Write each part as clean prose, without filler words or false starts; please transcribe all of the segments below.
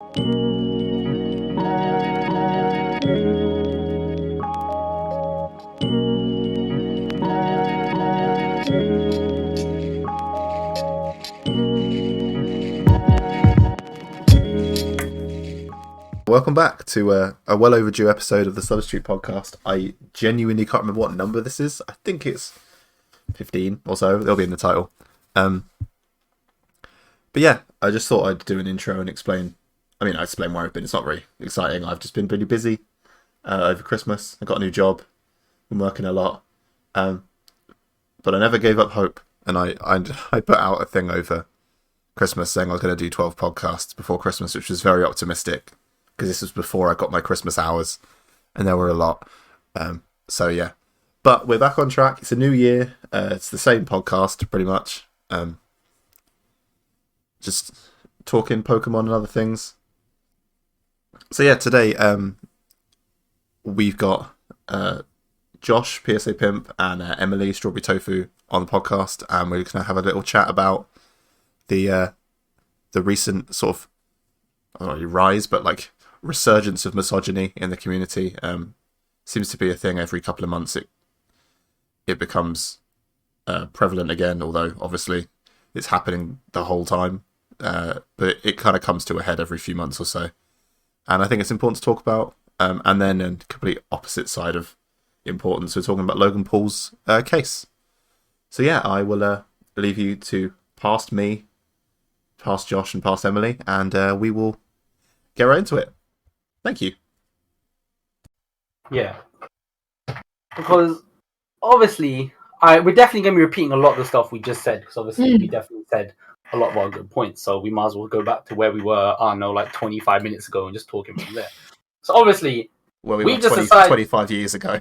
Welcome back to a well overdue episode of the Substitute Podcast. I genuinely can't remember what number this is. I think it's 15 or so. It'll be in the title. But yeah, I just thought I'd do an intro and explain. I mean, I explain where I've been. It's not very exciting. I've just been really busy over Christmas. I got a new job. Been working a lot. But I never gave up hope. And I put out a thing over Christmas saying I was going to do 12 podcasts before Christmas, which was very optimistic, because this was before I got my Christmas hours, and there were a lot. So yeah, but we're back on track. It's a new year. It's the same podcast, pretty much. Just talking Pokemon and other things. So yeah, today we've got Josh, PSAPimp, and Emily, StrawberryTofu, on the podcast, and we're going to have a little chat about the recent sort of, I don't know, rise, but like resurgence of misogyny in the community. Seems to be a thing every couple of months. It becomes prevalent again, although obviously it's happening the whole time. But it kind of comes to a head every few months or so. And I think it's important to talk about. And then a complete opposite side of importance, we're talking about Logan Paul's case. So yeah, I will leave you to past me, past Josh, and past Emily, and we will get right into it. Thank you. Yeah. Because obviously, we're definitely going to be repeating a lot of the stuff we just said, because obviously we definitely said a lot of our good points, so we might as well go back to where we were, I don't know, like 25 minutes ago and just talking from there. So obviously, where we were 25 years ago.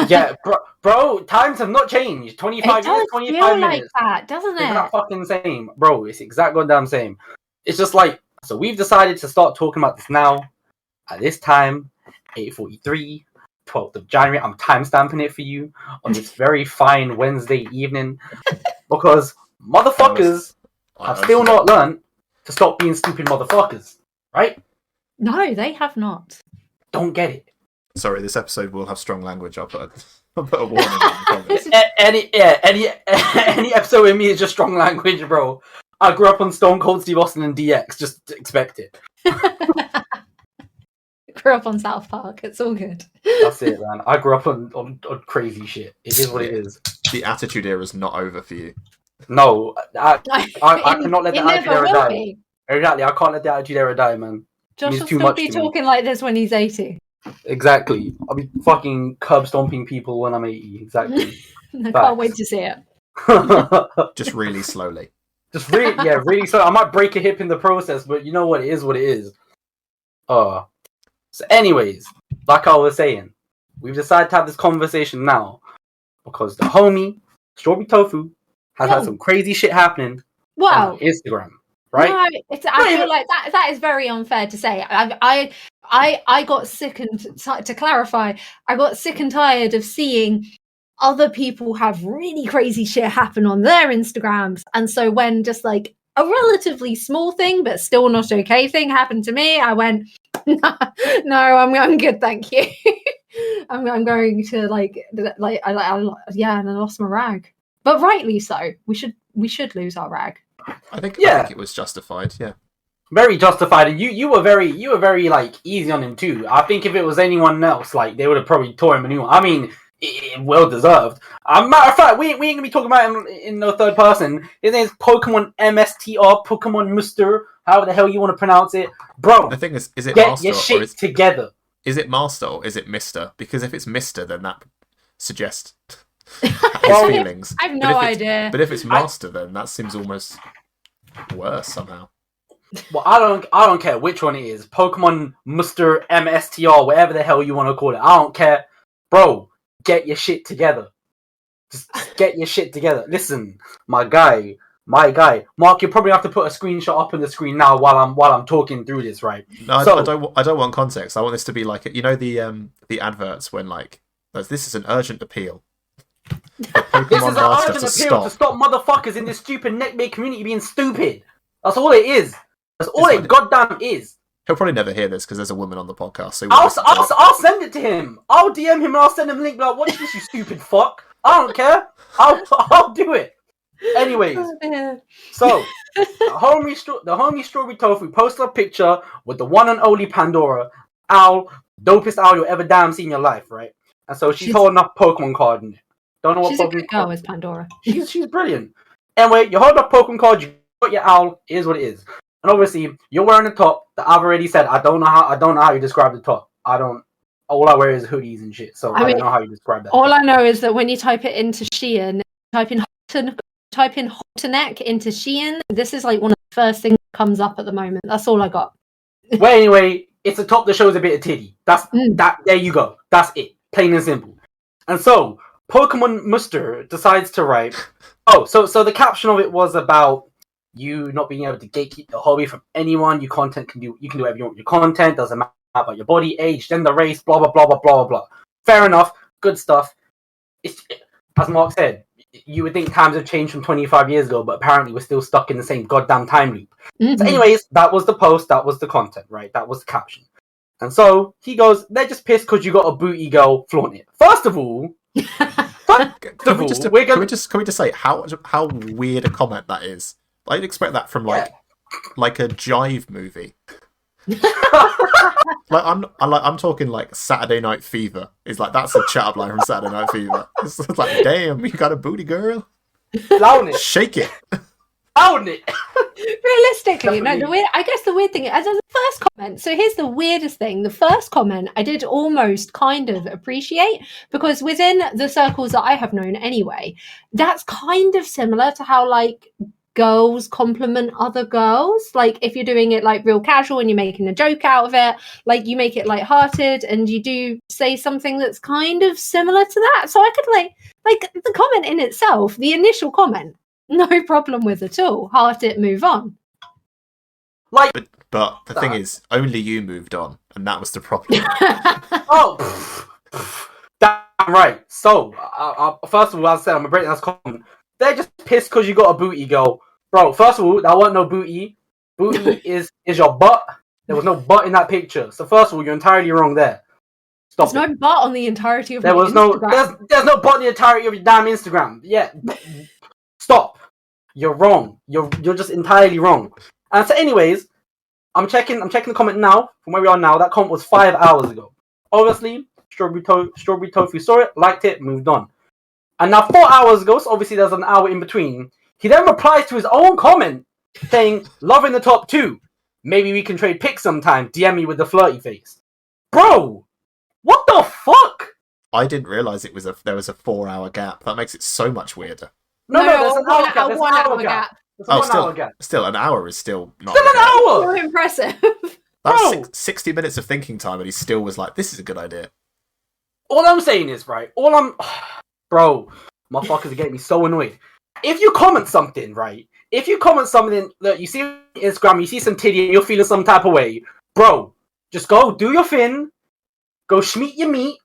Yeah, bro, times have not changed. 25 years, 25 feel minutes. Like that, doesn't it? It's not fucking same. Bro, it's exact goddamn same. It's just like, so we've decided to start talking about this now, at this time, 8:43, 12th of January. I'm timestamping it for you on this very fine Wednesday evening, because motherfuckers have still not learned to stop being stupid motherfuckers, right? No, they have not. Don't get it. Sorry, this episode will have strong language. I'll put a warning on the any episode with me is just strong language, bro. I grew up on Stone Cold Steve Austin and DX. Just expect it. Grew up on South Park. It's all good. That's it, man. I grew up on crazy shit. It is what it is. The Attitude Era is not over for you. No, I cannot let the Attitude Era die. Be. Exactly, I can't let the Attitude Era die, man. Josh will still be talking like this when he's 80. Exactly. I'll be fucking curb stomping people when I'm 80. Exactly. I can't wait to see it. Just really slowly. Just really slow. I might break a hip in the process, but you know what? It is what it is. So anyways, like I was saying, we've decided to have this conversation now because the homie, StrawberryTofu, has had some crazy shit happening on Instagram. Right? No, I feel like that is very unfair to say. I got sick and to clarify, I got sick and tired of seeing other people have really crazy shit happen on their Instagrams, and so when just like a relatively small thing but still not okay thing happened to me, I went, no, I'm good, thank you. I'm going to and I lost my rag, but rightly so. We should lose our rag. I think it was justified. Yeah, very justified. And you were very like easy on him too. I think if it was anyone else, like they would have probably tore him a new one. I mean, well deserved. Matter of fact, we ain't gonna be talking about him in no third person. His name is Pokemon MSTR, Pokemon Mister, however the hell you want to prounce it, bro. The thing is it get Master your shit together? Is it Master or is it Mister? Because if it's Mister, then that suggests his feelings. I have no idea. But if it's Master, then that seems almost worse somehow. Well, I don't care which one it is. Pokemon Mister MSTR, whatever the hell you want to call it. I don't care, bro. Get your shit together. Just get your shit together. Listen, my guy, Mark. You probably have to put a screenshot up on the screen now while I'm talking through this, right? No, I don't want context. I want this to be like, you know, the adverts when like, this is an urgent appeal. This is an urgent appeal to stop motherfuckers in this stupid neckbeard community being stupid. That's all it is. That's all it goddamn is. He'll probably never hear this because there's a woman on the podcast. So I'll send it to him. I'll DM him and I'll send him a link. Like, watch this, you stupid fuck. I don't care. I'll do it. Anyways, so the homie Strawberry Tofu posted a picture with the one and only Pandora, owl, dopest owl you'll ever damn see in your life, right? And so she's holding up a Pokemon card in it. Don't know what she's Pokemon a good girl, is Pandora. She's brilliant. Anyway, you hold up Pokemon card, you got your owl, it is what it is. And obviously, you're wearing a top that I've already said I don't know how you describe the top. All I wear is hoodies and shit, so I don't know how you describe that. All I know is that when you type it into Shein, type in Hotteneck into Shein, this is like one of the first things that comes up at the moment. That's all I got. Well, anyway, it's a top that shows a bit of titty. That's that. There you go. That's it. Plain and simple. And so, Pokemon Muster decides to write. Oh, so the caption of it was about you not being able to gatekeep the hobby from anyone. You can do whatever you want with your content. Doesn't matter about your body, age, gender, race, blah blah blah blah blah blah. Fair enough. Good stuff. As Mark said, you would think times have changed from 25 years ago, but apparently we're still stuck in the same goddamn time loop. Mm-hmm. So anyways, that was the post, that was the content, right? That was the caption. And so he goes, they're just pissed because you got a booty girl, flaunt it. First of all, can we just say how weird a comment that is? I'd expect that from like a jive movie. I'm talking like Saturday Night Fever. It's like that's a chat up line from Saturday Night Fever. It's like, damn, you got a booty girl. Flown it. Shake it. Flown it. Realistically, no. The weird thing is the first comment. So here's the weirdest thing. The first comment I did almost kind of appreciate because within the circles that I have known anyway, that's kind of similar to how like girls compliment other girls. Like if you're doing it like real casual and you're making a joke out of it, like you make it lighthearted and you do say something that's kind of similar to that. So I could like the comment in itself, the initial comment, no problem with at all. Heart it, move on. Like, but the thing is, only you moved on, and that was the problem. Damn right. So, first of all, as I said, I'm gonna break that comment. They're just pissed because you got a booty girl. Bro, first of all, that wasn't no booty. Booty is your butt. There was no butt in that picture. So first of all, you're entirely wrong there. Stop. There's no butt on the entirety of there was Instagram. There's no butt in the entirety of your damn Instagram. Yeah. Stop. You're wrong. You're just entirely wrong. And so anyways, I'm checking the comment now, from where we are now. That comment was 5 hours ago. Obviously, Strawberry Tofu saw it, liked it, moved on. And now 4 hours ago, so obviously there's an hour in between, he then replies to his own comment saying, loving the top 2. Maybe we can trade pics sometime. DM me with the flirty face. Bro, what the fuck? I didn't realise there was a 4 hour gap. That makes it so much weirder. No, there's an hour gap. There's an hour gap. Still, an hour is still not. Still an hour! So impressive. That's 60 minutes of thinking time, and he still was like, this is a good idea. All I'm saying is, right, Bro, motherfuckers are getting me so annoyed. If you comment something, right? If you comment something that you see on Instagram, you see some titty and you're feeling some type of way, bro, just go do your thing, go schmeat your meat,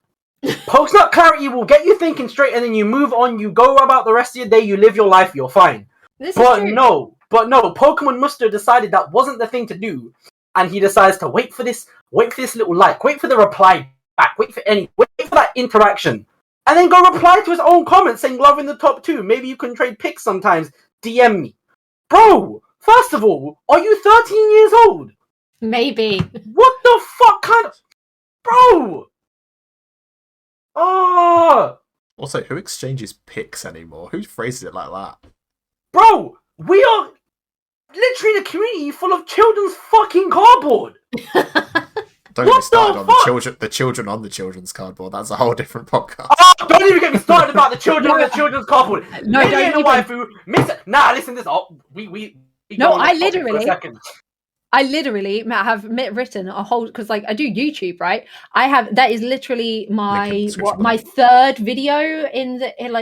post nut clarity will get you thinking straight, and then you move on, you go about the rest of your day, you live your life, you're fine. But no, Pokemon Muster decided that wasn't the thing to do, and he decides to wait for this little like, wait for the reply back, wait for that interaction. And then go reply to his own comment saying, loving the top 2. Maybe you can trade pics sometimes. DM me. Bro, first of all, are you 13 years old? Maybe. What the fuck kind of... Bro! Oh! Also, who exchanges pics anymore? Who phrases it like that? Bro, we are literally in a community full of children's fucking cardboard. Don't get me started on the children on the children's cardboard. That's a whole different podcast. Oh, don't even get me started about the children on the children's cardboard. No, don't even. Waifu, listen to this. Oh, we no, I literally have written a whole, because like I do YouTube, right? That is literally my third video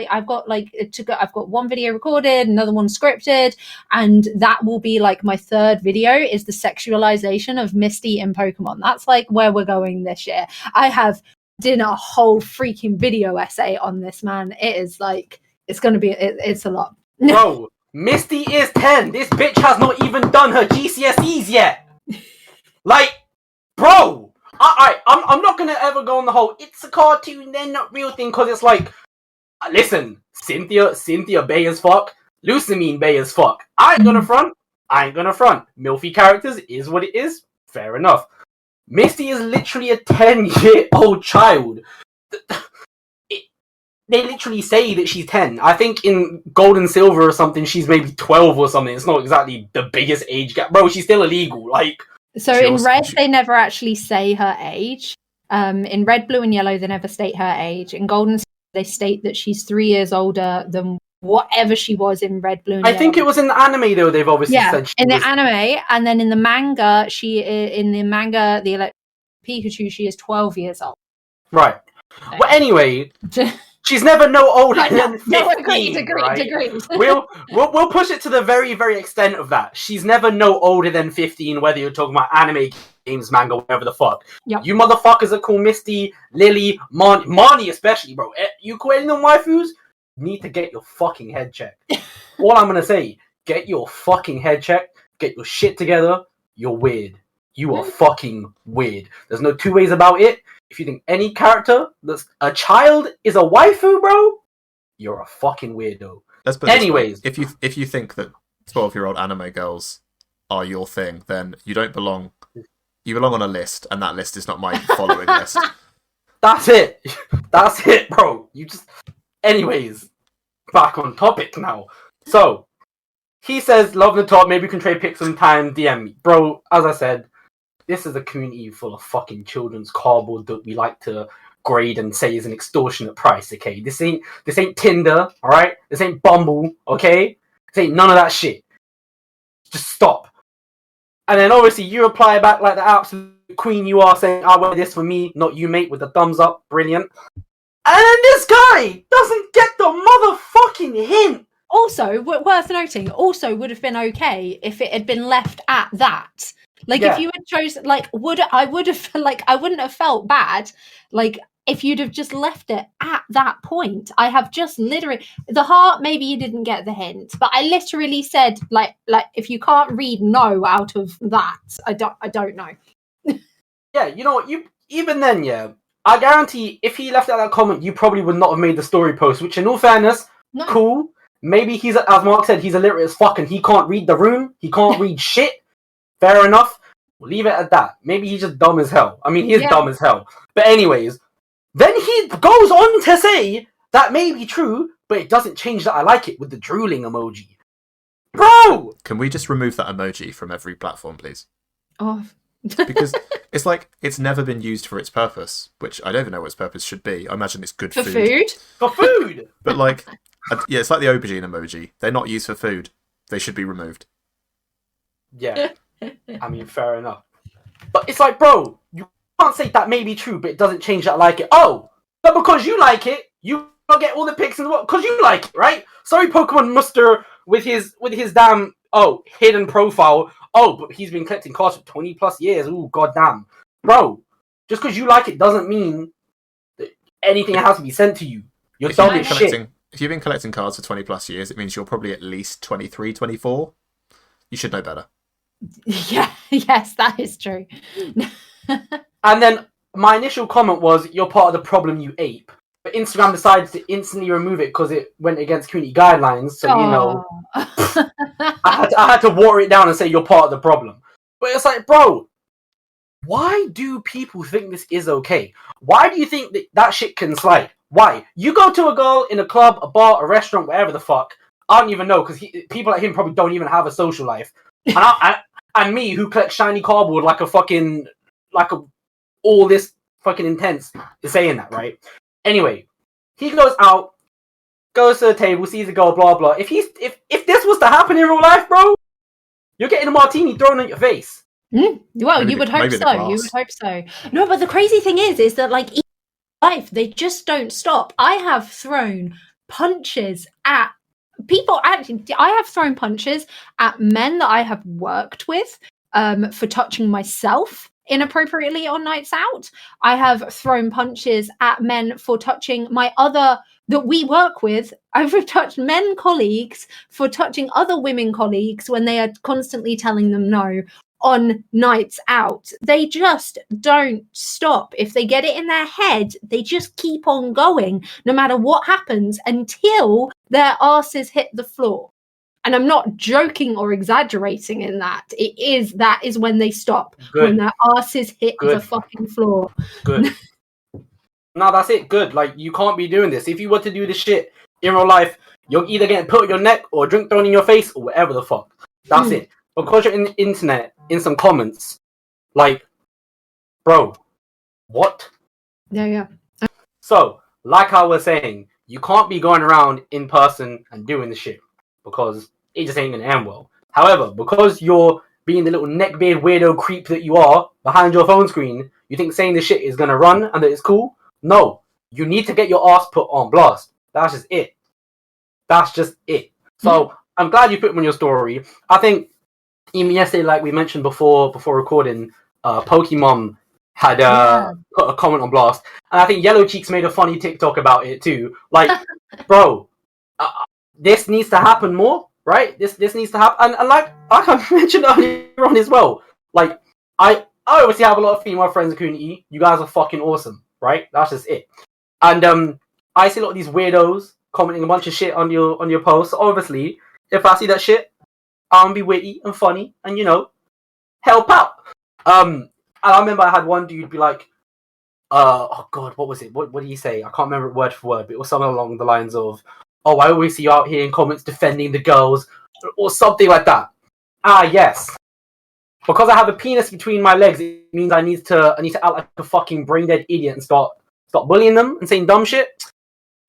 I've got one video recorded, another one scripted, and that will be like my third video is the sexualization of Misty in Pokemon. That's like where we're going this year. I have done a whole freaking video essay on this, man. It is like it's a lot. Bro, Misty is 10. This bitch has not even done her GCSEs yet. Like, I'm not gonna ever go on the whole it's a cartoon, they're not real thing, because it's like, listen, Cynthia Bay as fuck, Lusamine Bay as fuck. I ain't gonna front. Milfy characters is what it is. Fair enough. Misty is literally a 10-year-old child. They literally say that she's 10. I think in Gold and Silver or something, she's maybe 12 or something. It's not exactly the biggest age gap. Bro, she's still illegal. Like, so in Red, they never actually say her age. In Red, Blue, and Yellow, they never state her age. In Gold and Silver, they state that she's 3 years older than whatever she was in Red, Blue, and Yellow. I think it was in the anime, though, they've obviously said she in was... the anime, and then in the manga, the Electric Pikachu, she is 12 years old. Right. Okay. Well, anyway... She's never no older than 15, agreed. We'll push it to the very, very extent of that. She's never no older than 15, whether you're talking about anime, games, manga, whatever the fuck. Yep. You motherfuckers that call Misty, Lily, Marnie especially, bro. You calling them waifus? Need to get your fucking head checked. All I'm gonna say, get your fucking head checked, get your shit together. You're weird. You are fucking weird. There's no two ways about it. If you think any character that's a child is a waifu, bro, you're a fucking weirdo. Anyways, if you think that 12-year-old anime girls are your thing, then you don't belong. You belong on a list, and that list is not my following list. That's it. That's it, bro. You just. Anyways, back on topic now. So he says, "Love the top. Maybe we can trade pics sometime. DM me, bro." As I said. This is a community full of fucking children's cardboard that we like to grade and say is an extortionate price, okay? This ain't Tinder, alright? This ain't Bumble, okay? This ain't none of that shit. Just stop. And then obviously you reply back like the absolute queen you are, saying, I wear this for me, not you, mate, with the thumbs up. Brilliant. And then this guy doesn't get the motherfucking hint. Also, worth noting, also would have been okay if it had been left at that. Like, if you had chosen, like, I wouldn't have felt bad, like, if you'd have just left it at that point. I have just literally, the heart, maybe you didn't get the hint, but I literally said, like, if you can't read no out of that, I don't know. Yeah, you know what, even then, yeah, I guarantee if he left out that comment, you probably would not have made the story post, which in all fairness, cool. Maybe he's, as Mark said, he's illiterate as fuck and he can't read the room, he can't read shit. Fair enough. We'll leave it at that. Maybe he's just dumb as hell. I mean, he is dumb as hell. But anyways, then he goes on to say that may be true, but it doesn't change that I like it with the drooling emoji. Bro! Can we just remove that emoji from every platform, please? Oh. Because it's like, it's never been used for its purpose, which I don't even know what its purpose should be. I imagine it's good for food. For food! But like, yeah, it's like the aubergine emoji. They're not used for food. They should be removed. Yeah. I mean, fair enough. But it's like, bro, you can't say that may be true, but it doesn't change that I like it. Oh, but because you like it, you get all the pics in the world because you like it, right? Sorry, Pokemon Muster with his damn hidden profile. Oh, but he's been collecting cards for 20 plus years. Ooh, goddamn, bro. Just because you like it doesn't mean that anything has to be sent to you. You're dumb as shit. If you've been collecting cards for 20 plus years, it means you're probably at least 23, 24. You should know better. Yeah, yes, that is true. And then my initial comment was, you're part of the problem, you ape. But Instagram decided to instantly remove it because it went against community guidelines. So, you know, I had to water it down and say you're part of the problem. But it's like, bro, why do people think this is okay? Why do you think that shit can slide? Why? You go to a girl in a club, a bar, a restaurant, whatever the fuck. I don't even know, because people like him probably don't even have a social life. And me, who collects shiny cardboard like all this fucking intense, is saying that, right? Anyway, he goes out, goes to the table, sees a girl, blah blah. If this was to happen in real life, bro, you're getting a martini thrown in your face. Well, maybe you would hope so. You would hope so. No, but the crazy thing is that like in life, they just don't stop. I have thrown punches at people. Actually, I have thrown punches at men that I have worked with for touching myself inappropriately on nights out. I have thrown punches at men for touching my other that we work with. I've touched men colleagues for touching other women colleagues when they are constantly telling them no. on nights out. They just don't stop. If they get it in their head, they just keep on going no matter what happens until their asses hit the floor. And I'm not joking or exaggerating in that. That is when they stop. Good. When their asses hit Good. the fucking floor. Good. No, that's it. Good. Like, you can't be doing this. If you were to do this shit in real life, you're either getting put on your neck or a drink thrown in your face or whatever the fuck. That's it. Because you're in the internet, in some comments, like, bro, what? Yeah. So, like I was saying, you can't be going around in person and doing the shit because it just ain't gonna end well. However, because you're being the little neckbeard weirdo creep that you are behind your phone screen, you think saying the shit is gonna run and that it's cool? No. You need to get your ass put on blast. That's just it. That's just it. So, I'm glad you put them on your story. I think even yesterday, like we mentioned before recording, Pokemon had put a comment on blast, and I think Yellow Cheeks made a funny TikTok about it too. Like, bro, this needs to happen more, right? This needs to happen, and like I mentioned earlier on as well. Like, I obviously have a lot of female friends in the community. You guys are fucking awesome, right? That's just it. And I see a lot of these weirdos commenting a bunch of shit on your posts. Obviously, if I see that shit, I'll be witty and funny, and help out. And I remember I had one dude be like, oh god, what was it? What did he say? I can't remember it word for word, but it was something along the lines of, oh, I always see you out here in comments defending the girls, or something like that. Ah, yes. Because I have a penis between my legs, it means I need to act like a fucking brain dead idiot and start bullying them and saying dumb shit.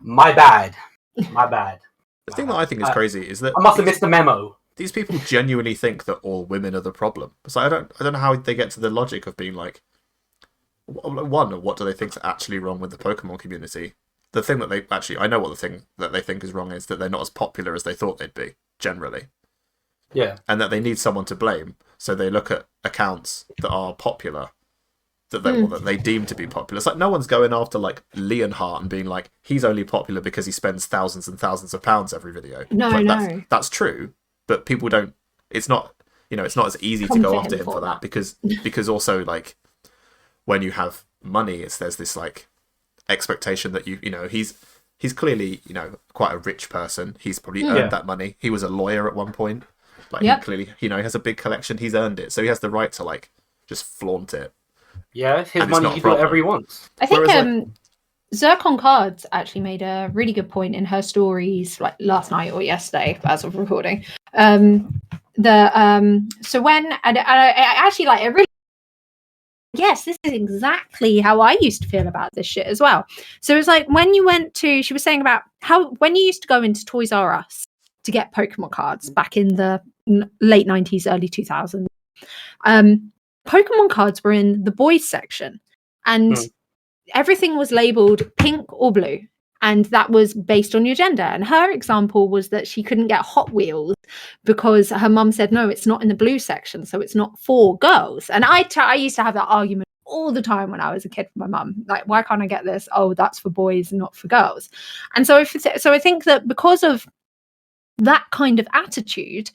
My bad. The thing that I think is crazy is that I must have missed the memo. These people genuinely think that all women are the problem. So I don't know how they get to the logic of being like, one, what do they think's actually wrong with the Pokemon community? The thing that I know what the thing that they think is wrong is that they're not as popular as they thought they'd be, generally. Yeah. And that they need someone to blame. So they look at accounts that are popular, that they deem to be popular. It's like no one's going after like Leonhardt and being like, he's only popular because he spends thousands and thousands of pounds every video. No. That's true. But people don't. It's not. It's not as easy to go after him for that because also like when you have money, there's this like expectation that he's clearly quite a rich person. He's probably earned that money. He was a lawyer at one point. Like he clearly he has a big collection. He's earned it, so he has the right to like just flaunt it. Yeah, his money. He do whatever he wants. I think Zircon Cards actually made a really good point in her stories, like last night or yesterday, as of recording. So when I actually like it really. Yes, this is exactly how I used to feel about this shit as well. So it was like when you she was saying about how when you used to go into Toys R Us to get Pokemon cards back in the late 90s, early 2000s. Pokemon cards were in the boys section, and everything was labeled pink or blue, and that was based on your gender. And her example was that she couldn't get Hot Wheels because her mum said, no, it's not in the blue section, so it's not for girls. And I used to have that argument all the time when I was a kid with my mum, like, why can't I get this? Oh, that's for boys, not for girls. And so I think that because of that kind of attitude,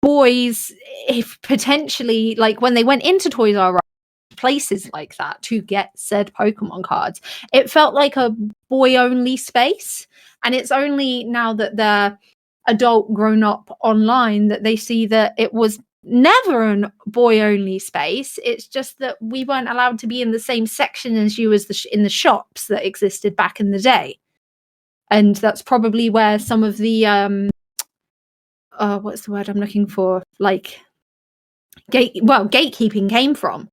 boys, if potentially, like when they went into Toys R Us, places like that to get said Pokemon cards, it felt like a boy only space. And it's only now that they're adult grown up online that they see that it was never a boy only space. It's just that we weren't allowed to be in the same section as you as in the shops that existed back in the day. And that's probably where some of the what's the word I'm looking for, like gatekeeping came from.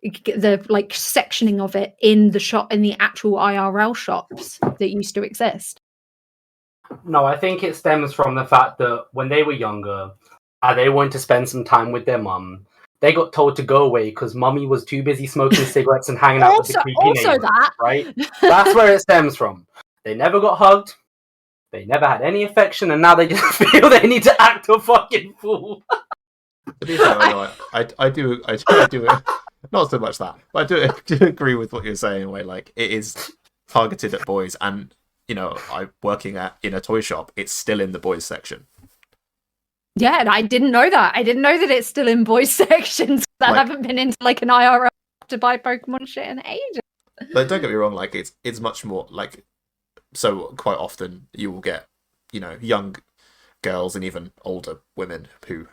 The like sectioning of it in the shop, in the actual IRL shops that used to exist. No, I think it stems from the fact that when they were younger, they wanted to spend some time with their mum. They got told to go away because mummy was too busy smoking cigarettes and hanging out with the creepy neighbors. Right? That's where it stems from. They never got hugged. They never had any affection, and now they just feel they need to act a fucking fool. To be fair, I do not so much that, but I do agree with what you're saying, where like it is targeted at boys, and I working in a toy shop, it's still in the boys section. Yeah, and I didn't know that. I didn't know that it's still in boys sections. I haven't been into like an IRL to buy Pokemon shit in ages. Like, don't get me wrong, like it's much more like, so quite often you will get, young girls and even older women who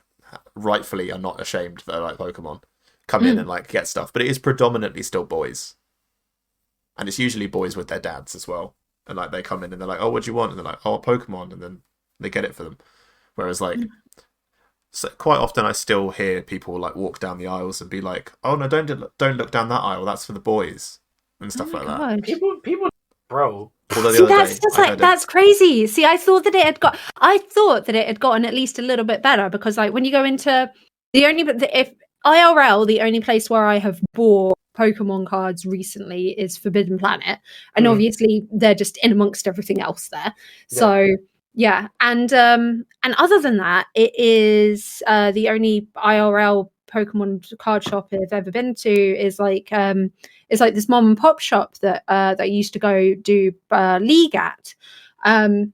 rightfully are not ashamed that they like Pokemon come in and like get stuff, but it is predominantly still boys, and it's usually boys with their dads as well, and like they come in and they're like, oh, what do you want? And they're like, oh, Pokemon, and then they get it for them. Whereas like, so quite often I still hear people like walk down the aisles and be like, oh no, don't look down that aisle, that's for the boys and stuff like that. People, bro. See, that's just like, that's crazy. See, I thought that it had gotten at least a little bit better, because like when you go into if IRL, the only place where I have bought Pokemon cards recently is Forbidden Planet, and obviously they're just in amongst everything else there. So yeah, and other than that, it is the only IRL Pokemon card shop I've ever been to is like this mom and pop shop that I used to go do League at, and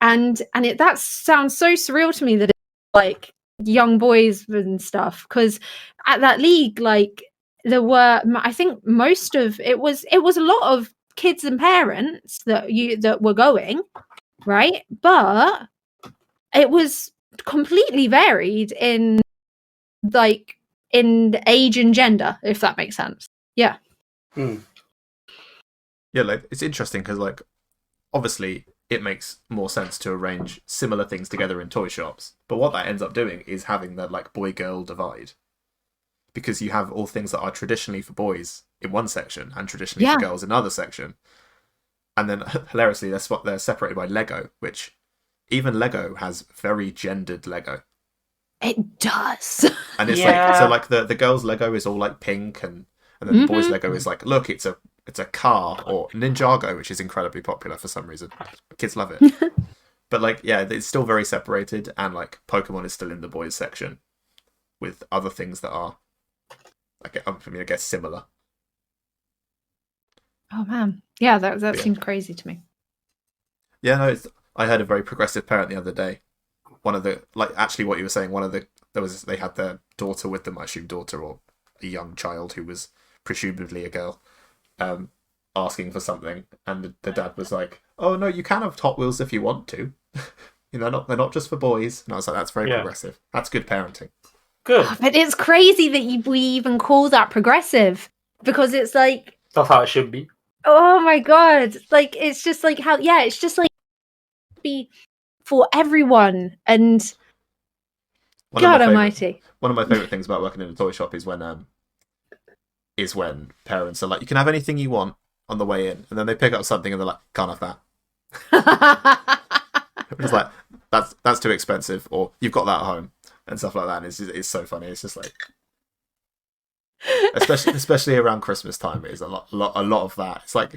that sounds so surreal to me that it's like young boys and stuff, because at that League, like, there were, I think most of it was a lot of kids and parents that were going, right? But it was completely varied in age and gender, if that makes sense. Yeah. Yeah, like it's interesting because like obviously it makes more sense to arrange similar things together in toy shops, but what that ends up doing is having that like boy-girl divide, because you have all things that are traditionally for boys in one section and traditionally for girls in another section, and then hilariously they're separated by Lego, which even Lego has very gendered Lego. It does. And it's like, so like the girls' Lego is all like pink, and then the boys' Lego is like, look, it's a car, or Ninjago, which is incredibly popular for some reason. Kids love it. But like, yeah, it's still very separated, and like Pokemon is still in the boys section with other things that are, I guess similar. Oh man, yeah, that seems crazy to me. Yeah, no, I heard a very progressive parent the other day. One of the, like, actually what you were saying, they had their daughter with them, I assume daughter or a young child who was presumably a girl, asking for something, and the dad was like, oh no, you can have Hot Wheels if you want to. They're not just for boys. And I was like, that's very progressive. That's good parenting. Good. Oh, but it's crazy that we even call that progressive, because it's like, that's how it should be. Oh my god, like it's just like how it's just like be for everyone. And God Almighty, one of my favorite things about working in a toy shop is when parents are like, you can have anything you want on the way in, and then they pick up something and they're like, can't have that. It's like, that's too expensive, or you've got that at home, and stuff like that. And it's so funny. It's just like, especially around Christmas time, it is a lot of that. It's like,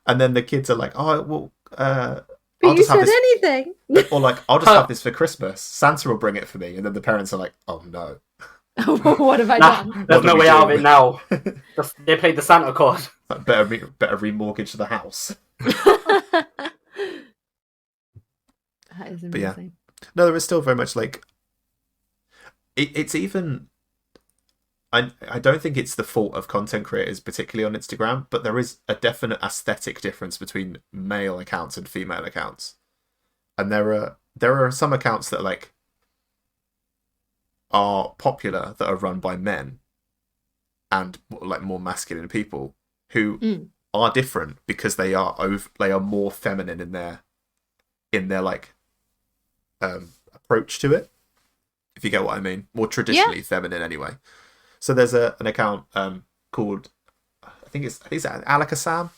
and then the kids are like, oh well, I'll just have this, anything, or like, I'll just have this for Christmas. Santa will bring it for me, and then the parents are like, oh no. What have I done? There's no way out of it now. They played the Santa card. Like, better remortgage the house. That is amazing. But yeah, no, there is still very much like it's even. I don't think it's the fault of content creators, particularly on Instagram, but there is a definite aesthetic difference between male accounts and female accounts, and there are some accounts that like are popular that are run by men and like more masculine people who are different because they are more feminine in their like approach to it, if you get what I mean, more traditionally feminine anyway. So there's an account called I think it's Alakazam.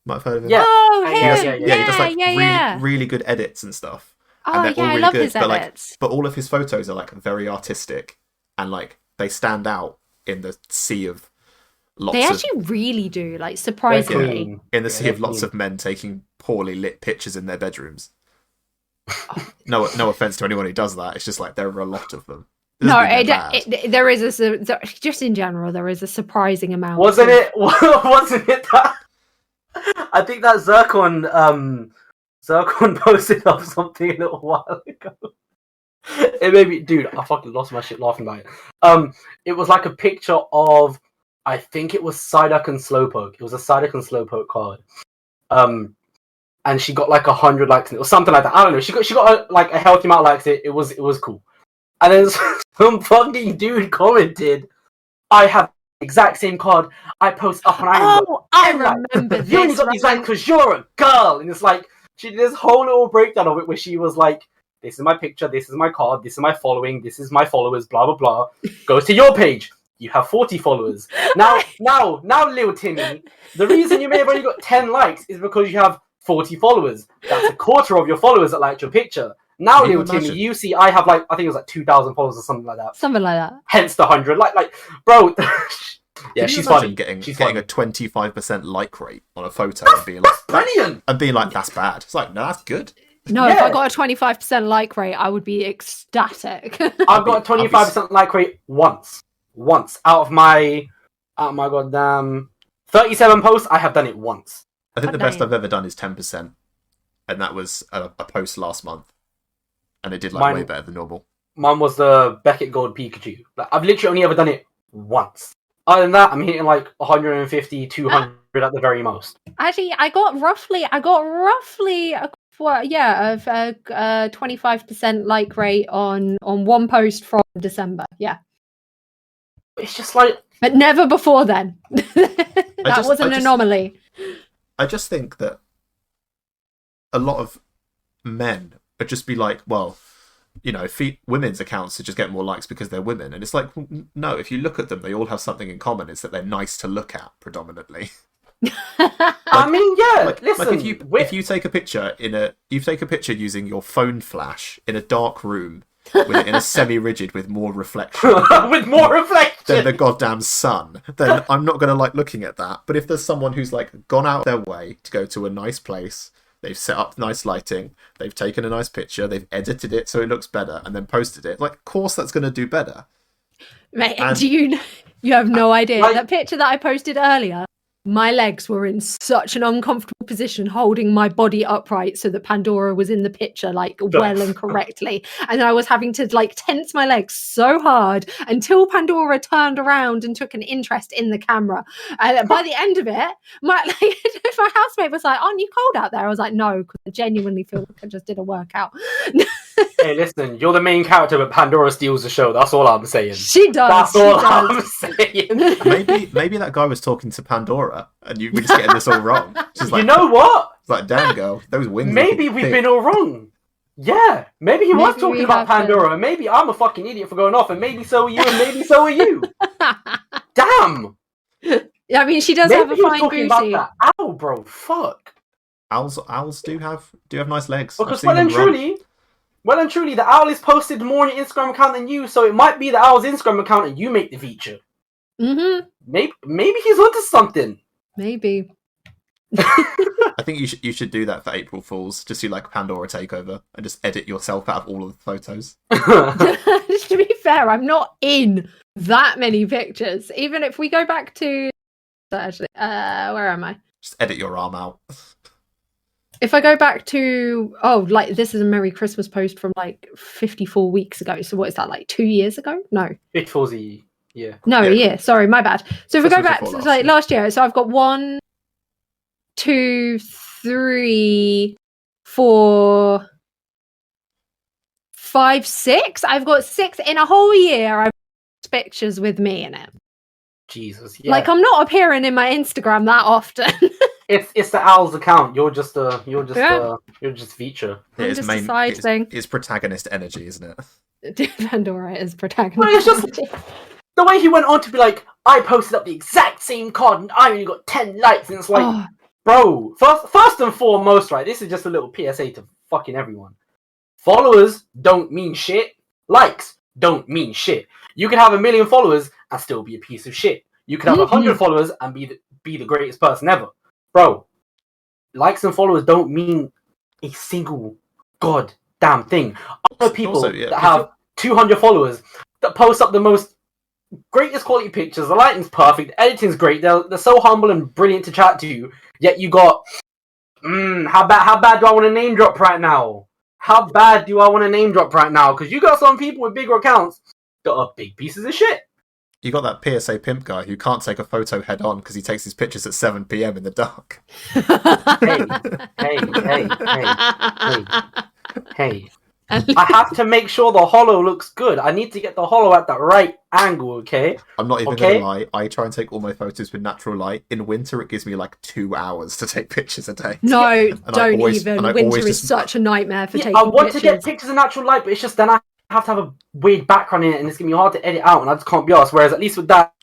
Might have heard of him. Yeah. Oh, he does like really good edits and stuff. Oh, and they're all I really love good, his edits. But all of his photos are like very artistic, and like they stand out in the sea of lots. They actually really do, like, surprisingly. In the sea of lots of men taking poorly lit pictures in their bedrooms. No offense to anyone who does that. It's just like there are a lot of them. There is just in general there is a surprising amount. Wasn't it that? I think that Zircon posted up something a little while ago. It made me, dude. I fucking lost my shit laughing about it. It was like a picture of, I think it was Psyduck and Slowpoke. It was a Psyduck and Slowpoke card. And she got like 100 likes, or something like that. I don't know. She got like a healthy amount of likes. It was cool. And then some fucking dude commented, "I have the exact same card I post up on Iron." Oh, I remember this. You only got these likes because you're a girl, and it's like she did this whole little breakdown of it where she was like, "This is my picture. This is my card. This is my following. This is my followers. Blah blah blah. Go to your page. You have 40 followers. Now, little Timmy, the reason you may have only got 10 likes is because you have 40 followers. That's a quarter of your followers that liked your picture. Now, little Timmy, you see, I have like, I think it was like 2,000 followers or something like that. Something like that. Hence the 100. Like, bro. Yeah, Can you she's imagine funny. Getting a 25% like rate on a photo and being like, brilliant. And being like, that's bad. It's like, no, that's good. No, if I got a 25% like rate, I would be ecstatic. I've got a 25% like rate once out of my goddamn 37 posts. I have done it once. I think the best I've ever done is 10%, and that was a post last month, and it did like way better than normal. Mine was the Beckett Gold Pikachu. Like, I've literally only ever done it once. Other than that, I'm hitting like 150, 200 at the very most. Actually, I got roughly a 25% like rate on one post from December. Yeah. It's just like, but never before then. That was an anomaly. I just think that a lot of men would just be like, well, you know, women's accounts to just get more likes because they're women. And it's like, no, if you look at them, they all have something in common. It's that they're nice to look at, predominantly. I mean, yeah. Listen, if you take a picture using your phone flash in a dark room in a semi-rigid with more reflection, than the goddamn sun, then I'm not going to like looking at that. But if there's someone who's like gone out their way to go to a nice place, they've set up nice lighting, they've taken a nice picture, they've edited it so it looks better, and then posted it, like, of course that's going to do better. Mate, you have no idea. That picture that I posted earlier, my legs were in such an uncomfortable position holding my body upright so that Pandora was in the picture like well and correctly, and I was having to like tense my legs so hard until Pandora turned around and took an interest in the camera, and by the end of it my housemate was like, "Aren't you cold out there?" I was like, "No, because I genuinely feel like I just did a workout." Hey, listen, you're the main character, but Pandora steals the show. That's all I'm saying. She does. That's all I'm saying. Maybe that guy was talking to Pandora, and we're just getting this all wrong. She's like, you know what? It's like, damn, girl, those wings. Maybe we've been all wrong. Yeah, maybe he was talking about Pandora, and maybe I'm a fucking idiot for going off, and maybe so are you, and maybe so are you. Damn. I mean, she does have a fine booty. About that owl, bro. Fuck. Owls do have nice legs. Because well and truly, the owl is posted more on your Instagram account than you, so it might be the owl's Instagram account and you make the feature. Mm-hmm. Maybe he's onto something. Maybe. I think you should do that for April Fools. Just do like Pandora takeover and just edit yourself out of all of the photos. To be fair, I'm not in that many pictures. Even if we go back to actually, where am I? Just edit your arm out. If I go back to, like this is a Merry Christmas post from like 54 weeks ago. So what is that, like 2 years ago? No. 54's a year. No, yeah. Sorry, my bad. So if we go back to like last year, so I've got 1, 2, 3, 4, 5, 6. I've got 6 in a whole year. I've got pictures with me in it. Jesus, yeah. Like I'm not appearing in my Instagram that often. It's the owl's account. You're just feature. I'm just a side thing. It's protagonist energy, isn't it? Pandora is protagonist. Well, it's just the way he went on to be like, I posted up the exact same card and I only got 10 likes, and it's like, bro, first and foremost, right? This is just a little PSA to fucking everyone. Followers don't mean shit. Likes don't mean shit. You can have 1 million followers and still be a piece of shit. You can have 100 followers and be the greatest person ever. Bro, likes and followers don't mean a single goddamn thing. Other people that have 200 followers that post up the most greatest quality pictures, the lighting's perfect, the editing's great, they're so humble and brilliant to chat to, yet you got, how bad do I want to name drop right now? how bad do I want to name drop right now? Because you got some people with bigger accounts that are big pieces of shit. You got that PSAPimp guy who can't take a photo head on because he takes his pictures at 7 p.m. in the dark. Hey. I have to make sure the holo looks good. I need to get the holo at the right angle, okay? I'm not even going to lie. I try and take all my photos with natural light. In winter, it gives me like 2 hours to take pictures a day. No, don't even. Winter is such a nightmare for taking pictures. I want to get pictures in natural light, but it's just then I have to have a weird background in it, and it's going to be hard to edit out, and I just can't be arsed. Whereas at least with that,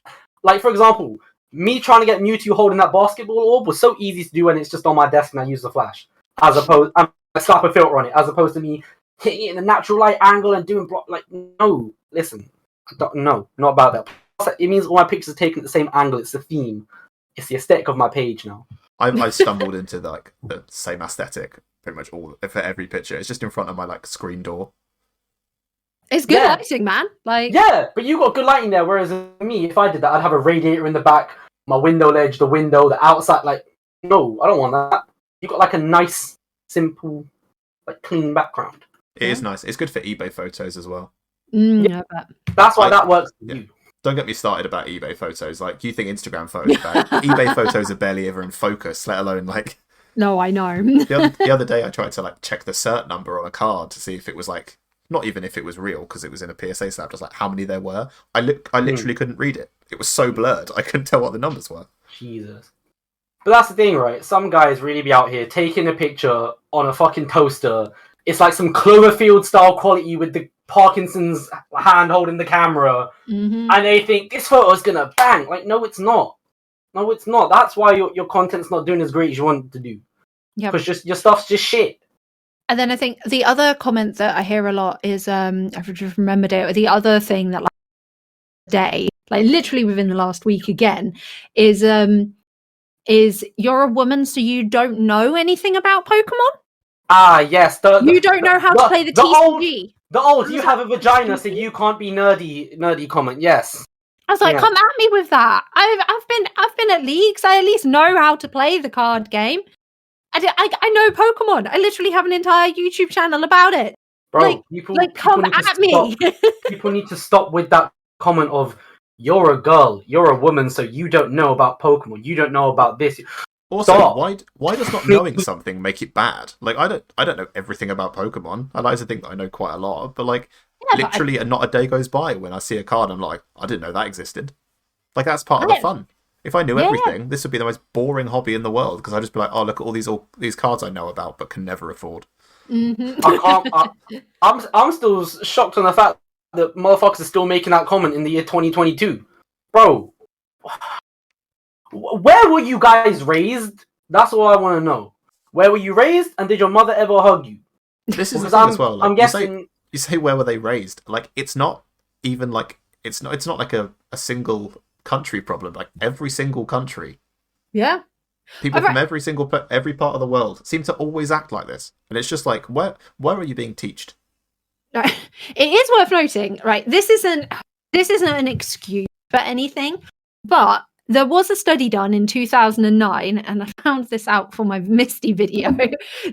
like for example, me trying to get Mewtwo holding that basketball orb was so easy to do when it's just on my desk and I use the flash. As opposed, I slap a filter on it, as opposed to me hitting it in a natural light angle and doing no, listen, no, not about that. It means all my pictures are taken at the same angle. It's the theme. It's the aesthetic of my page now. I stumbled into the same aesthetic pretty much for every picture. It's just in front of my screen door. It's good lighting, man. Yeah, but you got good lighting there. Whereas me, if I did that, I'd have a radiator in the back, my window ledge, the window, the outside. No, I don't want that. You got a nice, simple, clean background. It is nice. It's good for eBay photos as well. Yeah, but that's why that works for you. Don't get me started about eBay photos. You think Instagram photos bad. eBay photos are barely ever in focus, let alone No, I know. the other day I tried to check the cert number on a card to see if it was not even if it was real, because it was in a PSA slab, just how many there were. I literally couldn't read it. It was so blurred. I couldn't tell what the numbers were. Jesus. But that's the thing, right? Some guys really be out here taking a picture on a fucking toaster. It's like some Cloverfield style quality with the Parkinson's hand holding the camera. Mm-hmm. And they think this photo's gonna bang. No, it's not. No, it's not. That's why your content's not doing as great as you want it to do. Yeah. Because your stuff's just shit. And then I think the other comment that I hear a lot is, I've just remembered it, the other thing that day, literally within the last week again, is you're a woman, so you don't know anything about Pokemon? Ah, yes. You don't know how to play the TCG. The old, you have a vagina, so you can't be nerdy comment, yes. I was like, come at me with that. I've been at leagues. I at least know how to play the card game. I know Pokemon. I literally have an entire YouTube channel about it. Bro, come at me. People need to stop with that comment of, you're a girl, you're a woman, so you don't know about Pokemon. You don't know about this. Also, why does not knowing something make it bad? I don't know everything about Pokemon. I like to think that I know quite a lot, but literally not a day goes by when I see a card I'm like, I didn't know that existed. That's part of the fun. If I knew everything, this would be the most boring hobby in the world, because I'd just be like, oh, look at all these cards I know about but can never afford. Mm-hmm. I'm still shocked on the fact that motherfuckers are still making that comment in the year 2022. Bro, where were you guys raised? That's all I want to know. Where were you raised, and did your mother ever hug you? This is the thing as well. I'm guessing... You say where were they raised? It's not even it's not like a single country problem. Every single country. Yeah. People from every part of the world seem to always act like this. And it's just where are you being taught? It is worth noting, right? This isn't an excuse for anything, but there was a study done in 2009, and I found this out for my Misty video.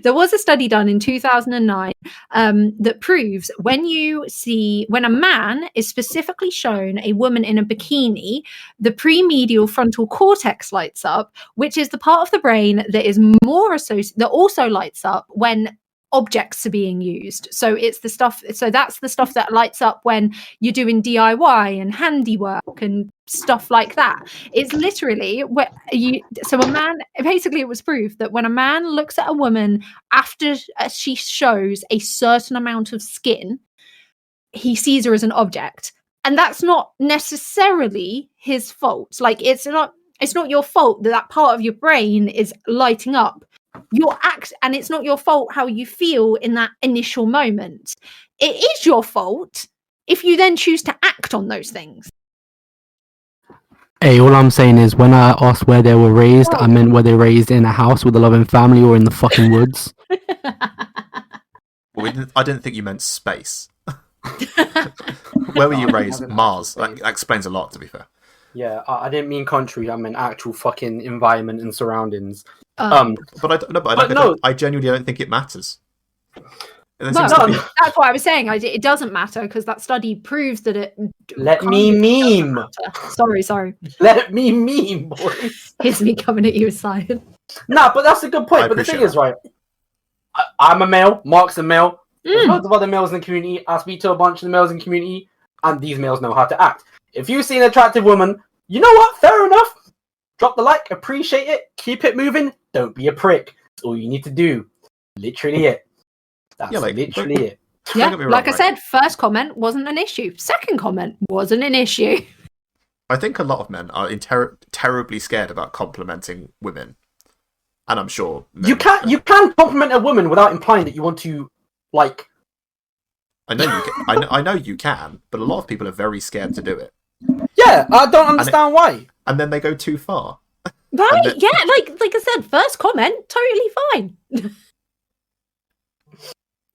There was a study done in 2009 that proves when a man is specifically shown a woman in a bikini, the premedial frontal cortex lights up, which is the part of the brain that is that also lights up when objects are being used. So it's the stuff. So that's the stuff that lights up when you're doing DIY and handiwork and stuff like that. It's literally a man. Basically, it was proved that when a man looks at a woman after she shows a certain amount of skin, he sees her as an object, and that's not necessarily his fault. It's not your fault that part of your brain is lighting up. And it's not your fault how you feel in that initial moment. It is your fault if you then choose to act on those things. Hey, all I'm saying is when I asked where they were raised, I meant were they raised in a house with a loving family or in the fucking woods? Well, I didn't think you meant space. Where were you raised? Mars. That explains a lot, to be fair. Yeah, I didn't mean country. I meant actual fucking environment and surroundings. I genuinely don't think it matters. there Well, seems to be. that's what I was saying. It doesn't matter because that study proves that it. Let kind me of meme. doesn't matter. Sorry. Let me meme, boys. Here's me coming at you with science. Nah, but that's a good point. I But the thing appreciate is, right, I'm a male, Mark's a male, there's Mm. loads of other males in the community, I speak to a bunch of the males in the community, and these males know how to act. If you see an attractive woman, you know what? Fair enough. Drop the like, appreciate it, keep it moving, don't be a prick. That's all you need to do. Literally it. That's literally it. Yeah, get me wrong, like I right? said, first comment wasn't an issue. Second comment wasn't an issue. I think a lot of men are terribly scared about complimenting women, and I'm sure You can compliment a woman without implying that you want to, like. I know you can. I know you can, but a lot of people are very scared to do it, Yeah, I don't understand why. and then they go too far. Right? then- Yeah, like I said, first comment, totally fine.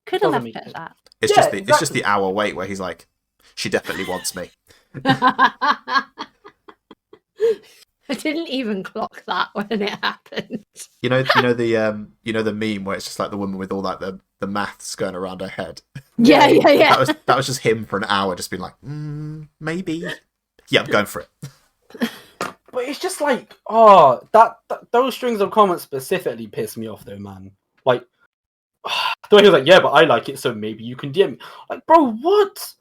Could have Doesn't left make it at sense. that. It's Yeah, it's just exactly. the hour wait where he's like, she definitely wants me. I didn't even clock that when it happened. You know the meme where it's just like the woman with all like the maths going around her head. Yeah. That was just him for an hour, just being like, maybe. Yeah, I'm going for it. But it's just like, oh, that those strings of comments specifically piss me off, though, man. Like, the way he was like, yeah, but I like it, so maybe you can DM me. Like, bro, what?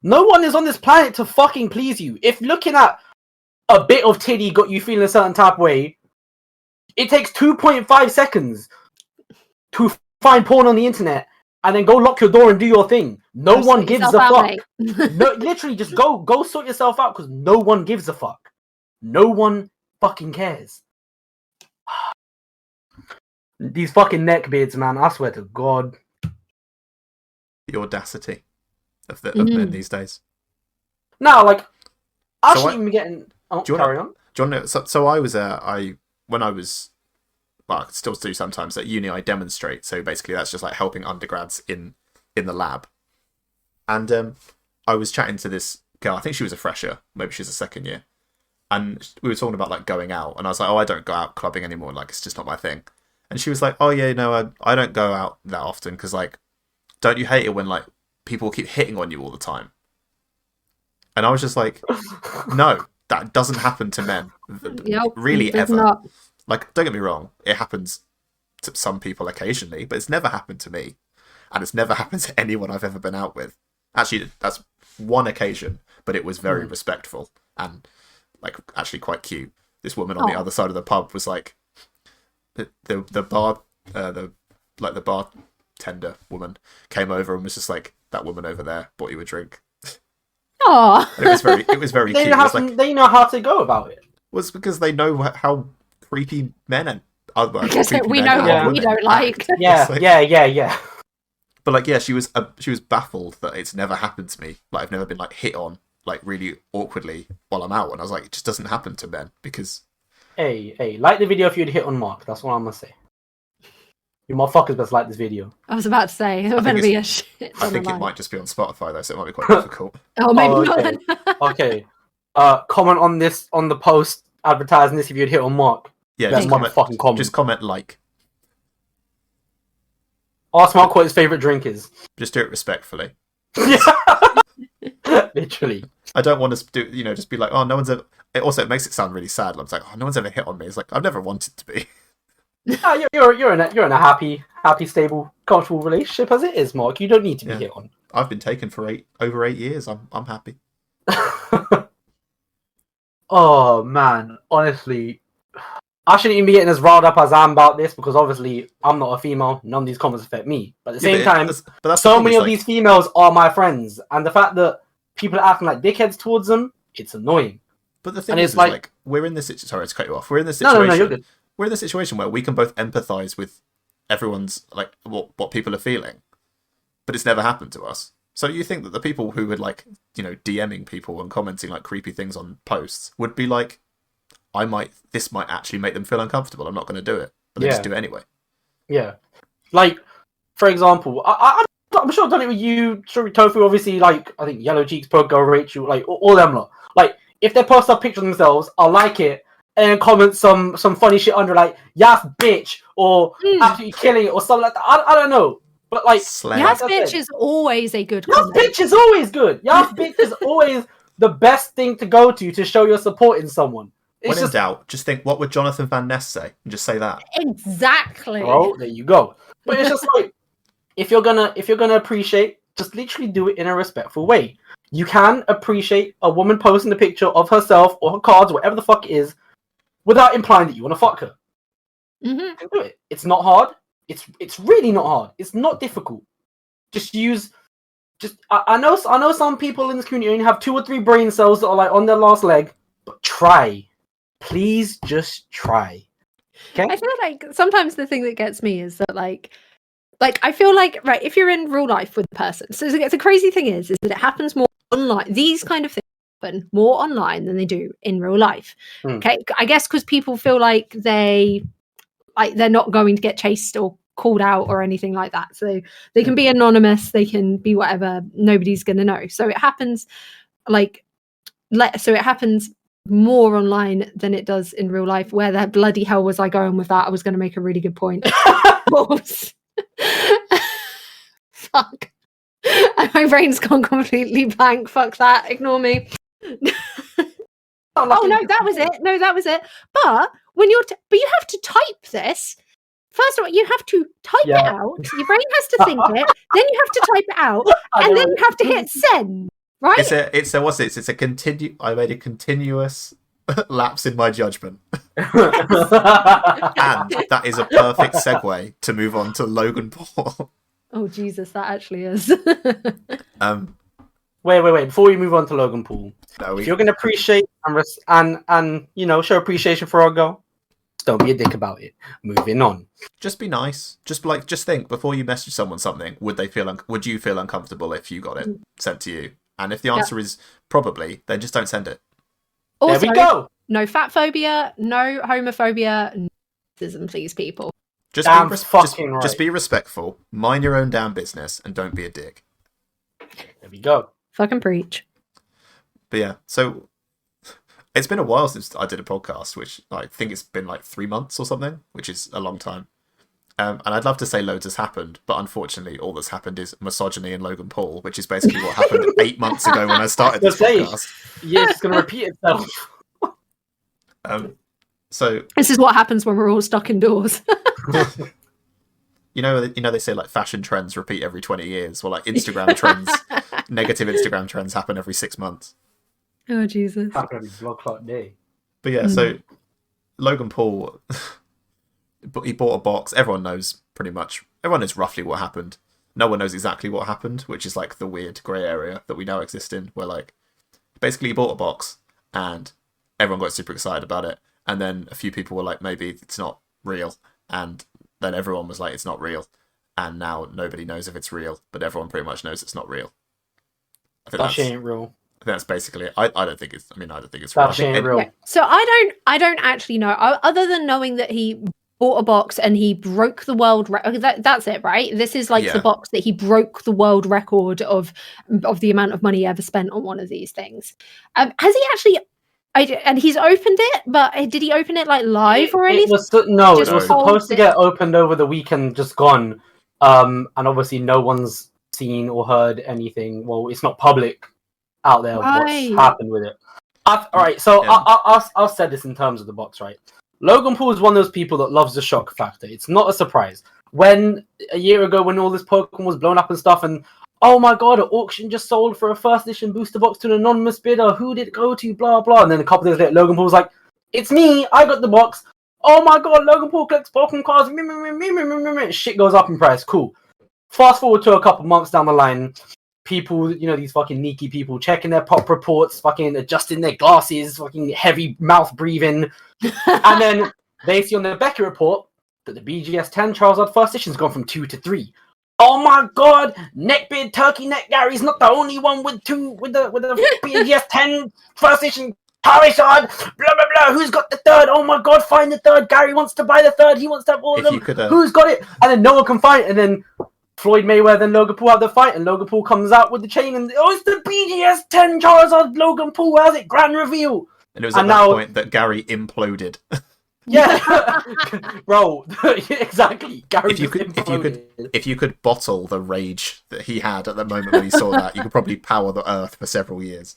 No one is on this planet to fucking please you. If looking at a bit of titty got you feeling a certain type of way, it takes 2.5 seconds to find porn on the internet and then go lock your door and do your thing. No Go one sort gives a yourself out, fuck. mate. No, literally, just go sort yourself out because no one gives a fuck. No one fucking cares. These fucking neckbeards, man. I swear to God. The audacity of Mm. men these days. Now, like, I So shouldn't even be getting. Oh, do you wanna- carry on. Do you want to know? So I was when I was, well, I still do sometimes at uni. I demonstrate. So basically, that's just like helping undergrads in the lab. And I was chatting to this girl. I think she was a fresher. Maybe she's a second year. And we were talking about like going out, and I was like, "Oh, I don't go out clubbing anymore. Like, it's just not my thing." And she was like, "Oh yeah, no, I don't go out that often because like, don't you hate it when like people keep hitting on you all the time?" And I was just like, "No, that doesn't happen to men, Yep, really it does ever. not. Like, don't get me wrong, it happens to some people occasionally, but it's never happened to me, and it's never happened to anyone I've ever been out with. Actually, that's one occasion, but it was very respectful and like actually quite cute. This woman on the other side of the pub was like, the bartender woman came over and was just like, that woman over there bought you a drink. Oh, It was very They cute. It was, like, they know how to go about it. was because they know how creepy men and other because creepy we men know and what we women don't like. act. Yeah, It's like- yeah. But like, yeah, she was baffled that it's never happened to me. Like, I've never been like hit on like really awkwardly while I'm out, and I was like, it just doesn't happen to men because Hey, like the video if you'd hit on Mark. That's what I'm gonna say. You motherfuckers best like this video. I was about to say, there's going to be a shit. I think it might just be on Spotify though, so it might be quite difficult. Oh, maybe Oh, not okay. then. Okay. Comment on this on the post advertising this if you'd hit on Mark. Yeah, That's just my comment. fucking comment. Just comment like. Ask Mark what his favorite drink is. Just do it respectfully. Literally. I don't want to do, just be like, oh, no one's ever. It makes it sound really sad. I'm like, oh, no one's ever hit on me. It's like I've never wanted to be. No, you're in a happy, stable, comfortable relationship as it is, Mark. You don't need to be Yeah. hit on. I've been taken for over 8 years. I'm happy. Oh man, honestly, I shouldn't even be getting as riled up as I am about this because obviously I'm not a female. None of these comments affect me. But at the same time, but that's so many of these females are my friends, and the fact that people are acting like dickheads towards them, it's annoying. But the thing and is, it's like- like we're in this. Sorry to cut you off. We're in this No, situation. you're good. We're in this situation where we can both empathise with everyone's like what people are feeling, but it's never happened to us. So you think that the people who would like DMing people and commenting like creepy things on posts would be like, this might actually make them feel uncomfortable. I'm not going to do it, but they just do it anyway. Yeah, like for example, I'm sure I've done it with you, StrawberryTofu. Obviously, like I think Yellow Cheeks, Pogo, Rachel, like all them lot. Like if they post a picture of themselves, I'll like it and comment some funny shit under, like "yas bitch" or "absolutely killing it" or something like that. I don't know. But like, Slay. Yes, like I bitch said, is always a good yes, comment. bitch is always good. Yes, bitch is always the best thing to go to show your support in someone. When It's in just, doubt, just think, what would Jonathan Van Ness say? And just say that. Exactly. bro, there you go. But it's just like, if you're gonna appreciate, just literally do it in a respectful way. You can appreciate a woman posting a picture of herself or her cards, whatever the fuck it is, without implying that you want to fuck her. hmm You can do it. It's not hard. It's really not hard. It's not difficult. I know some people in this community only have 2 or 3 brain cells that are like on their last leg, but try. Please just try. Okay? I feel like sometimes the thing that gets me is that like I feel like, right, if you're in real life with a person, so the crazy thing is that it happens more online. These kind of things happen more online than they do in real life. Hmm. Okay, I guess because people feel like they're not going to get chased or called out or anything like that, so they can be anonymous, they can be whatever, nobody's going to know. So it happens it happens more online than it does in real life. Where the bloody hell was I going with that? I was going to make a really good point. Fuck. My brain's gone completely blank. Fuck that. Ignore me. Oh no, that was it. No, that was it. But when but you have to type this. First of all, you have to type it out. Your brain has to think it. Then you have to type it out, and then you have to hit send. Right? It's a I made a continuous lapse in my judgment. And that is a perfect segue to move on to Logan Paul. Oh Jesus, that actually is. Wait. Before we move on to Logan Paul, if you're gonna appreciate and show appreciation for our girl, don't be a dick about it. Moving on. Just be nice. Just think before you message someone something. Would you feel uncomfortable if you got it sent to you? And if the answer is probably, then just don't send it. Also, there we go. No fat phobia, no homophobia, no racism, please, people. Just be respectful. Mind your own damn business, and don't be a dick. There we go. Fucking preach. But yeah, so it's been a while since I did a podcast, which I think it's been like 3 months or something, which is a long time. And I'd love to say loads has happened, but unfortunately all that's happened is misogyny and Logan Paul, which is basically what happened 8 months ago when I started this podcast. Yeah, it's going to repeat itself. So this is what happens when we're all stuck indoors. you know they say like fashion trends repeat every 20 years. Well, like Instagram trends, negative Instagram trends happen every 6 months. Oh Jesus! Happen every blood clot day. But yeah, so Logan Paul, he bought a box. Everyone knows roughly what happened. No one knows exactly what happened, which is like the weird grey area that we now exist in, where like basically he bought a box and everyone got super excited about it, and then a few people were like, maybe it's not real, and then everyone was like, it's not real, and now nobody knows if it's real, but everyone pretty much knows it's not real. I think that shit ain't real. I think that's basically it. I don't think it's real. That shit ain't real. Yeah. So I don't actually know, other than knowing that he bought a box and he broke the world record. That's it, right? This is like the box that he broke the world record of the amount of money he ever spent on one of these things. Has he actually? And he's opened it, but did he open it like live or anything? It was supposed to get opened over the weekend, just gone. And obviously no one's seen or heard anything. Well, it's not public out there what's happened with it. Alright, so I'll say this in terms of the box, right? Logan Paul is one of those people that loves the shock factor. It's not a surprise. When a year ago, when all this Pokemon was blown up and stuff, and oh my god, an auction just sold for a first edition booster box to an anonymous bidder. Who did it go to? Blah blah. And then a couple days later, Logan Paul was like, "It's me. I got the box. Oh my god, Logan Paul collects Pokemon cards. Shit goes up in price. Cool. Fast forward to a couple months down the line, people, these fucking sneaky people checking their pop reports, fucking adjusting their glasses, fucking heavy mouth breathing, and then they see on their Becky report that the BGS 10 Charizard first edition's gone from 2 to 3. Oh my god, neckbeard turkey neck Gary's not the only one with the BGS 10 first edition Charizard, blah blah blah. Who's got the third? Oh my god, find the third. Gary wants to buy the third. He wants to have all of them. Who's got it? And then no one can find it. And then Floyd Mayweather and Logan Paul have the fight, and Logan Paul comes out with the chain, and it's the BGS 10 Charizard. Logan Paul has it. Grand reveal. And it was at that point that Gary imploded. Yeah, bro. Exactly. Gary If you could bottle the rage that he had at the moment when he saw that, you could probably power the Earth for several years.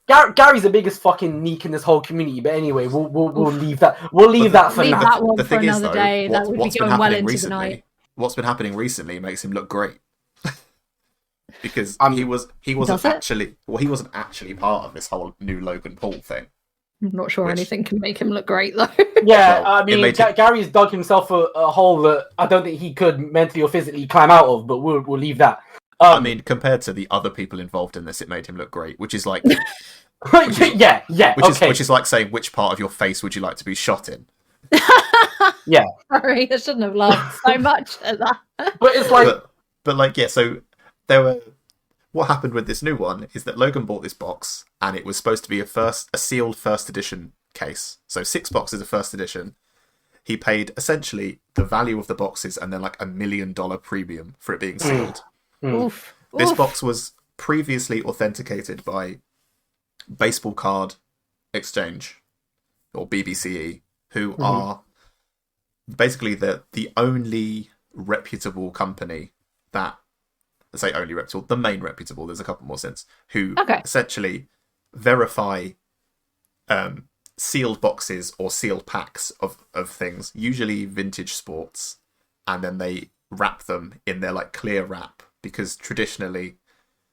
Gary's the biggest fucking neek in this whole community. But anyway, we'll leave that. We'll leave that for Leave now. that one The for thing is, another though, day. That would be what's been going well happening into the night. recently? What's been happening recently makes him look great. Because he wasn't actually part of this whole new Logan Paul thing. I'm not sure anything can make him look great though. Yeah, Well, I mean, Gary's dug himself a hole that I don't think he could mentally or physically climb out of. But we'll leave that. I mean, compared to the other people involved in this, it made him look great, which is like, yeah. which is like saying which part of your face would you like to be shot in? Yeah. Sorry, I shouldn't have laughed so much at that. But it's like, but like, yeah. So what happened with this new one is that Logan bought this box, and it was supposed to be a sealed first edition case. So 6 boxes of first edition. He paid essentially the value of the boxes and then like $1 million premium for it being sealed. Oof. This Oof. box was previously authenticated by Baseball Card Exchange, or BBCE, who are basically the only reputable company that, let's say only reputable, the main reputable, there's a couple more since, who essentially verify sealed boxes or sealed packs of things, usually vintage sports, and then they wrap them in their like clear wrap, because traditionally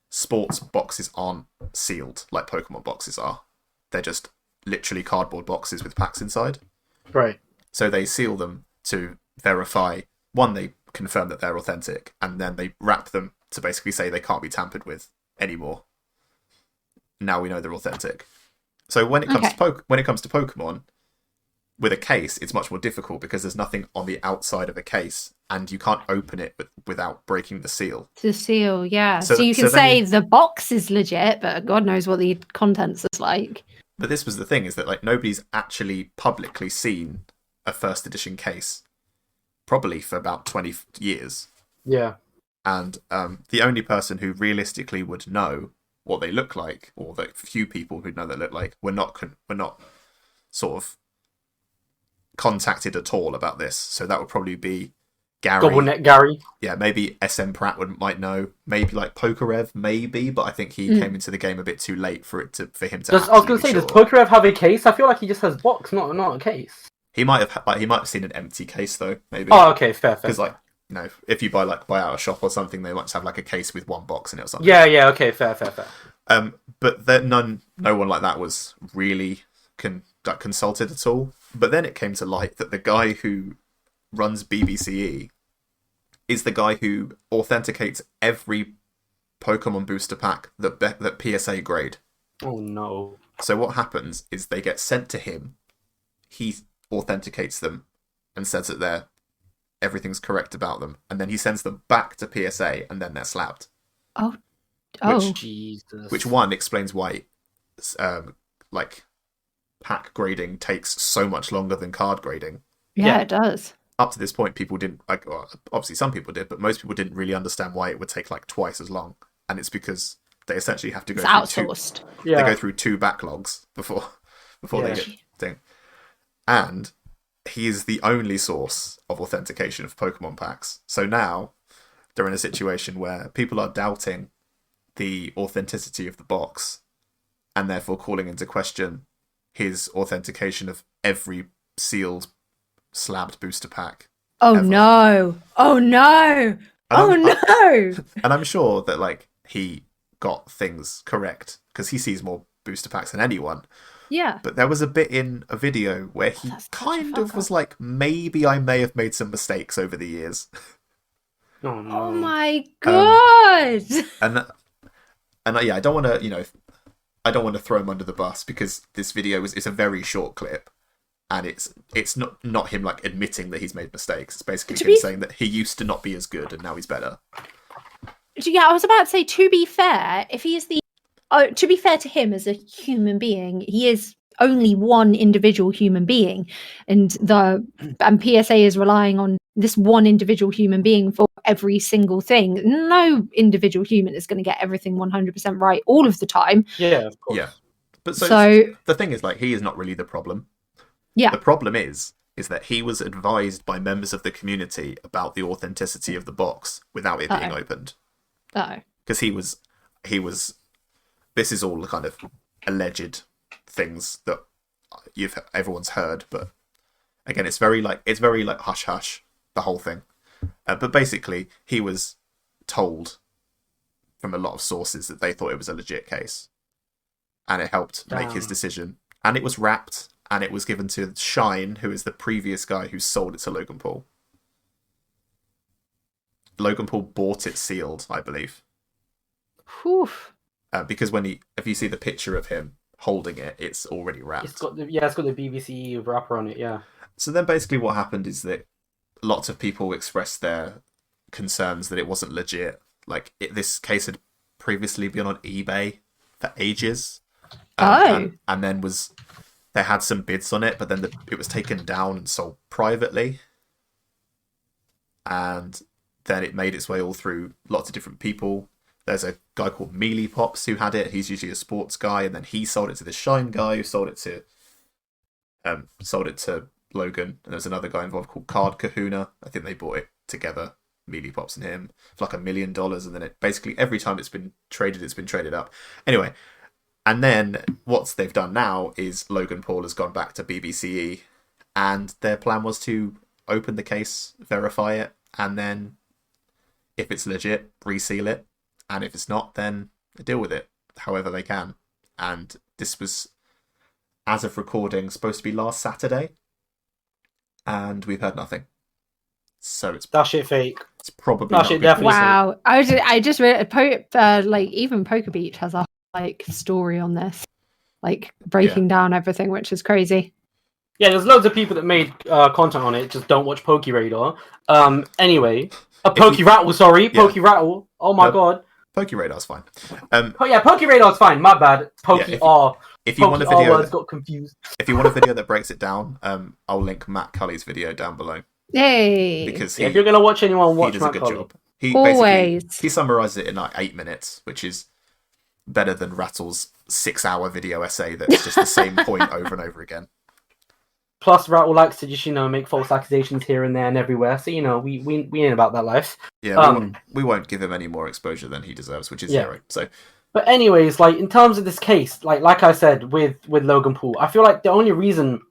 sports boxes aren't sealed like Pokemon boxes are. They're just literally cardboard boxes with packs inside. right. So they seal them to verify, one, they confirm that they're authentic, and then they wrap them to basically say they can't be tampered with anymore. Now we know they're authentic. So when it comes to Pokemon, with a case, it's much more difficult because there's nothing on the outside of a case, and you can't open it without breaking the seal. The seal, yeah. So So you can say the box is legit, but God knows what the contents is like. But this was the thing, is that like nobody's actually publicly seen a first edition case, probably for about 20 years. Yeah. And the only person who realistically would know what they look like, or the few people who know they look like, were not sort of contacted at all about this. So that would probably be Gary. Gobbleneck Gary. Yeah, maybe SM Pratt might know. Maybe like Pokerev, maybe, but I think he came into the game a bit too late for him to. I was going to say, does Pokerev have a case? I feel like he just has box, not a case. He might have seen an empty case though, maybe. Oh, okay, fair. Because like, you know, if you buy out a shop or something, they might have like a case with one box in it or something. Yeah, okay, fair. But no one like that was really consulted at all. But then it came to light that the guy who runs BBCE is the guy who authenticates every Pokemon booster pack that PSA grade. Oh no. So what happens is they get sent to him, he authenticates them and says that everything's correct about them, and then he sends them back to PSA, and then they're slabbed. Oh. Jesus. Which one explains why like pack grading takes so much longer than card grading. Yeah, it does. Up to this point, people didn't obviously some people did, but most people didn't really understand why it would take like twice as long. And it's because they essentially have to go outsourced. They go through 2 backlogs before they get thing. And he is the only source of authentication of Pokemon packs. So now they're in a situation where people are doubting the authenticity of the box, and therefore calling into question his authentication of every sealed slabbed booster pack. Oh ever. no! Oh no! No! And I'm sure that like he got things correct because he sees more booster packs than anyone. Yeah. But there was a bit in a video where he kind of was like, maybe I may have made some mistakes over the years. Oh no! Oh my god! And yeah, I don't want to throw him under the bus, because this video is a very short clip, and it's not him like admitting that he's made mistakes. It's basically him saying that he used to not be as good and now he's better. Yeah, I was about to say, to be fair, if he is to be fair to him as a human being, he is only one individual human being, and PSA is relying on this one individual human being for every single thing. No individual human is going to get everything 100% right all of the time. Yeah, of course. Yeah. But so the thing is, like, he is not really the problem. Yeah. The problem is is that he was advised by members of the community about the authenticity of the box without it being opened. Oh. Because he was. This is all the kind of alleged things that everyone's heard, but again, it's very like hush hush, the whole thing. But basically, he was told from a lot of sources that they thought it was a legit case, and it helped make his decision. And it was wrapped, and it was given to Shine, who is the previous guy who sold it to Logan Paul. Logan Paul bought it sealed, I believe. Whew. Because if you see the picture of him holding it, it's already wrapped. It's got the BBC wrapper on it, yeah. So then basically what happened is that lots of people expressed their concerns that it wasn't legit. Like, this case had previously been on eBay for ages. And then they had some bids on it, but then it was taken down and sold privately. And then it made its way all through lots of different people. There's a guy called Mealy Pops who had it. He's usually a sports guy, and then he sold it to this Shine guy who sold it to Logan. And there's another guy involved called Card Kahuna. I think they bought it together, Mealy Pops and him, for like $1 million. And then it basically every time it's been traded up. Anyway, and then what they've done now is Logan Paul has gone back to BBCE, and their plan was to open the case, verify it, and then if it's legit, reseal it. And if it's not, then deal with it however they can. And this was, as of recording, supposed to be last Saturday. And we've heard nothing. So it's that shit fake. It's probably that not shit good. definitely Wow. I just read like even Poker Beach has a like story on this, like breaking down everything, which is crazy. Yeah, there's loads of people that made content on it. Just don't watch Pokey Radar. Anyway, Pokey Rattle. Sorry, Pokey Rattle. Oh my god. Pokey Radar's fine. Pokey Radar's fine. My bad. Pokey R. If you want a video, words got confused. If you want a video that breaks it down, I'll link Matt Cully's video down below. Yay! Because if you're gonna watch anyone, watch he does Matt a good Cully. job. He Always. basically summarizes it in like 8 minutes, which is better than Rattle's 6-hour video essay that's just the same point over and over again. Plus, Rattle likes to just make false accusations here and there and everywhere. So we ain't about that life. Yeah, we won't give him any more exposure than he deserves, which is zero. So, but anyways, like in terms of this case, like I said with Logan Paul, I feel like the only reason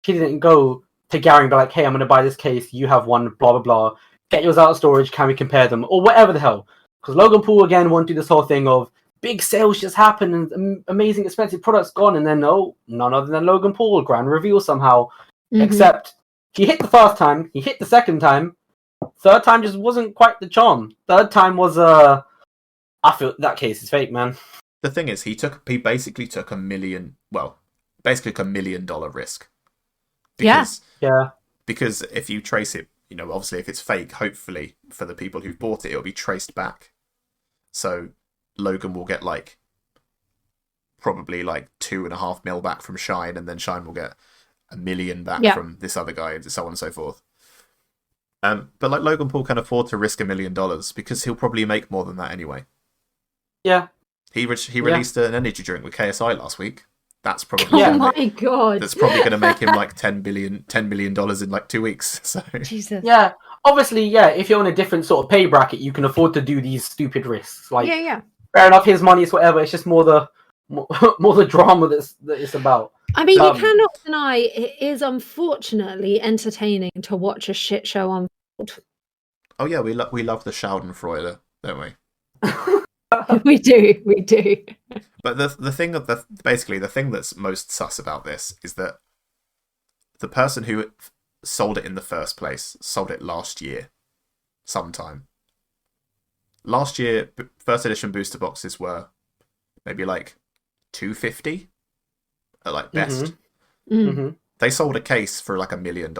he didn't go to Gary and be like, "Hey, I'm going to buy this case. You have one. Blah blah blah. Get yours out of storage. Can we compare them or whatever the hell?" Because Logan Paul again won't do this whole thing of big sales just happen and amazing expensive products gone, and then none other than Logan Paul grand reveal somehow. Mm-hmm. Except he hit the first time, he hit the second time, third time just wasn't quite the charm. Third time was I feel that case is fake, man. The thing is, he basically took $1 million risk. Because, yeah. Because if you trace it, obviously if it's fake, hopefully for the people who've bought it, it'll be traced back. So Logan will get probably 2.5 mil back from Shine, and then Shine will get $1 million back from this other guy, and so on and so forth. But Logan Paul can afford to risk $1 million because he'll probably make more than that anyway. Yeah. He released an energy drink with KSI last week. That's probably my god. That's probably going to make him $10 million in 2 weeks. So Jesus. Yeah. Obviously, yeah. If you're on a different sort of pay bracket, you can afford to do these stupid risks. Yeah. Fair enough. His money is whatever. It's just more the drama that it's about. I mean, you cannot deny it is unfortunately entertaining to watch a shit show unfold. Oh yeah, we love the Schadenfreude, don't we? we do. But the thing that's most sus about this is that the person who sold it in the first place sold it last year, sometime. Last year, first edition booster boxes were maybe $250 at best. Mm-hmm. They sold a case for $1 million.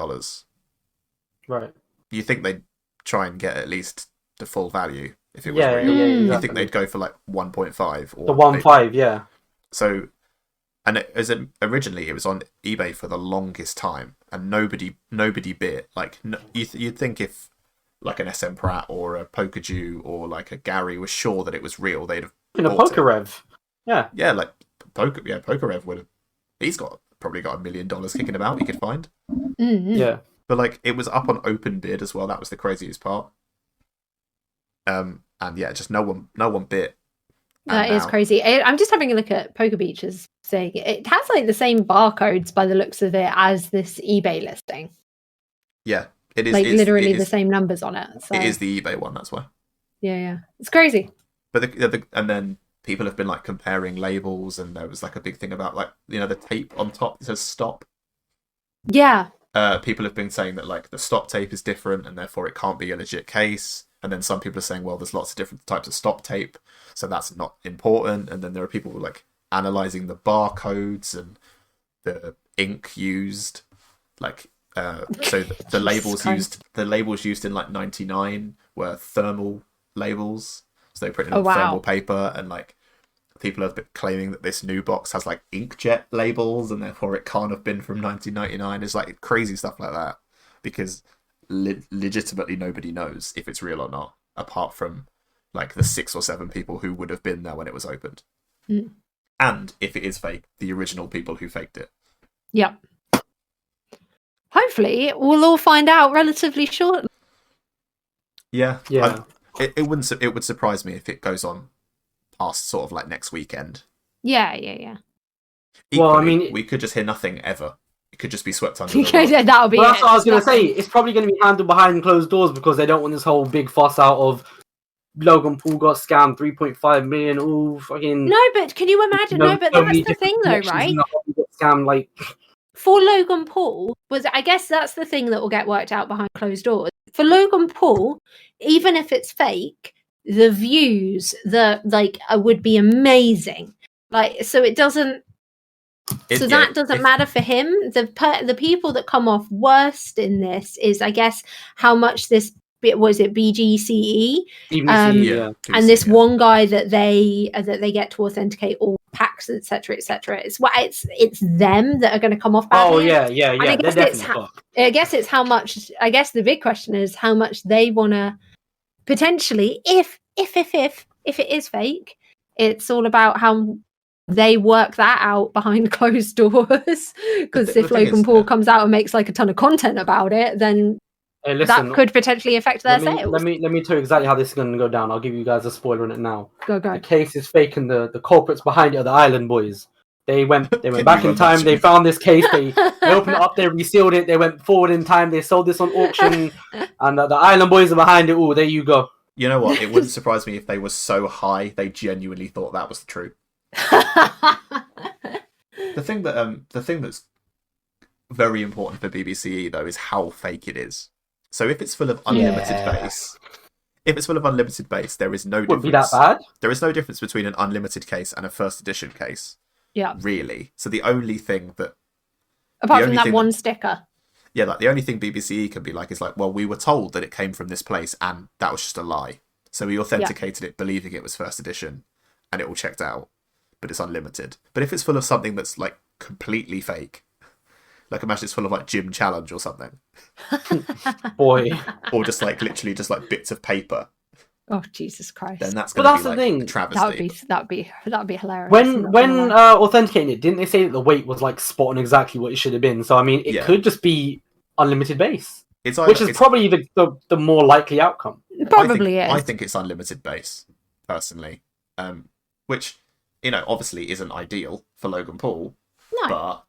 Right. You think they'd try and get at least the full value if it was real? Yeah, exactly. You think they'd go for 1.5 or the 1.5? Yeah. So, and originally it was on eBay for the longest time, and nobody bid. You'd think if an SM Pratt or a Poker Jew or a Gary was sure that it was real, they'd have in a Poker Rev. Yeah. Yeah, Poker Rev would have. He's got probably got $1 million kicking about he could find. Yeah. But like, it was up on open bid as well. That was the craziest part. And yeah, just no one bid. That is crazy. I'm just having a look at Poker Beach's thing. It has like the same barcodes by the looks of it as this eBay listing. Yeah, it is. Like literally the same numbers on it. So. It is the eBay one. That's why. Yeah, it's crazy. But and then people have been like comparing labels, and there was like a big thing about like the tape on top that says stop. Yeah. People have been saying that like the stop tape is different, and therefore it can't be a legit case. And then some people are saying, well, there's lots of different types of stop tape, so that's not important. And then there are people who are like analyzing the barcodes and the ink used, like so the labels used in like 99 were thermal labels, so they printed on thermal paper, and like people have been claiming that this new box has like inkjet labels, and therefore it can't have been from 1999. It's like crazy stuff like that, because legitimately nobody knows if it's real or not, apart from like the 6 or 7 people who would have been there when it was opened. And if it is fake, the original people who faked it. Yep. Hopefully we'll all find out relatively shortly. Yeah. It would surprise me if it goes on past sort of like next weekend. Yeah. Equally, well, I mean, we could just hear nothing ever. It could just be swept under the rug. That'll be. Well, that's what I was going to say. It's probably going to be handled behind closed doors because they don't want this whole big fuss out of Logan Paul got scammed 3.5 million. Ooh, fucking. No, but can you imagine? No, but that's the thing, though, right? Scam like. For Logan Paul, I guess that's the thing that will get worked out behind closed doors. For Logan Paul, even if it's fake, the views would be amazing. Like, so it doesn't. That doesn't matter for him. The people that come off worst in this is, I guess, how much this was it BGCE, and this one guy that they get to authenticate all packs, etc., etc. It's them that are going to come off badly. Oh yeah. And I guess it's how much. I guess the big question is how much they want to potentially, if it is fake, it's all about how they work that out behind closed doors. Because if Logan Paul comes out and makes like a ton of content about it, then that could potentially affect their sales. Let me tell you exactly how this is going to go down. I'll give you guys a spoiler on it now. Go. The case is fake, and the culprits behind it are the Island Boys. They went back in time. They found this case. They opened it up. They resealed it. They went forward in time. They sold this on auction, and the Island Boys are behind it. Oh, there you go. You know what? It wouldn't surprise me if they were so high they genuinely thought that was true. The thing that's very important for BBCE though is how fake it is. So if it's full of unlimited base, there is no difference. Wouldn't be that bad. There is no difference between an unlimited case and a first edition case. Yeah. Really. So the only thing that apart from that one sticker. Yeah, like the only thing BBCE can be like is like, well, we were told that it came from this place and that was just a lie. So we authenticated it believing it was first edition and it all checked out. But it's unlimited. But if it's full of something that's like completely fake, like imagine it's full of like Gym Challenge or something. Boy. Or just like literally just like bits of paper. Oh Jesus Christ! Then that's going to be like thing. A travesty. That'd be hilarious. When authenticating it, didn't they say that the weight was like spot on exactly what it should have been? So I mean, it could just be unlimited base, which is probably the more likely outcome. Probably is. I think it's unlimited base personally, which obviously isn't ideal for Logan Paul. No. But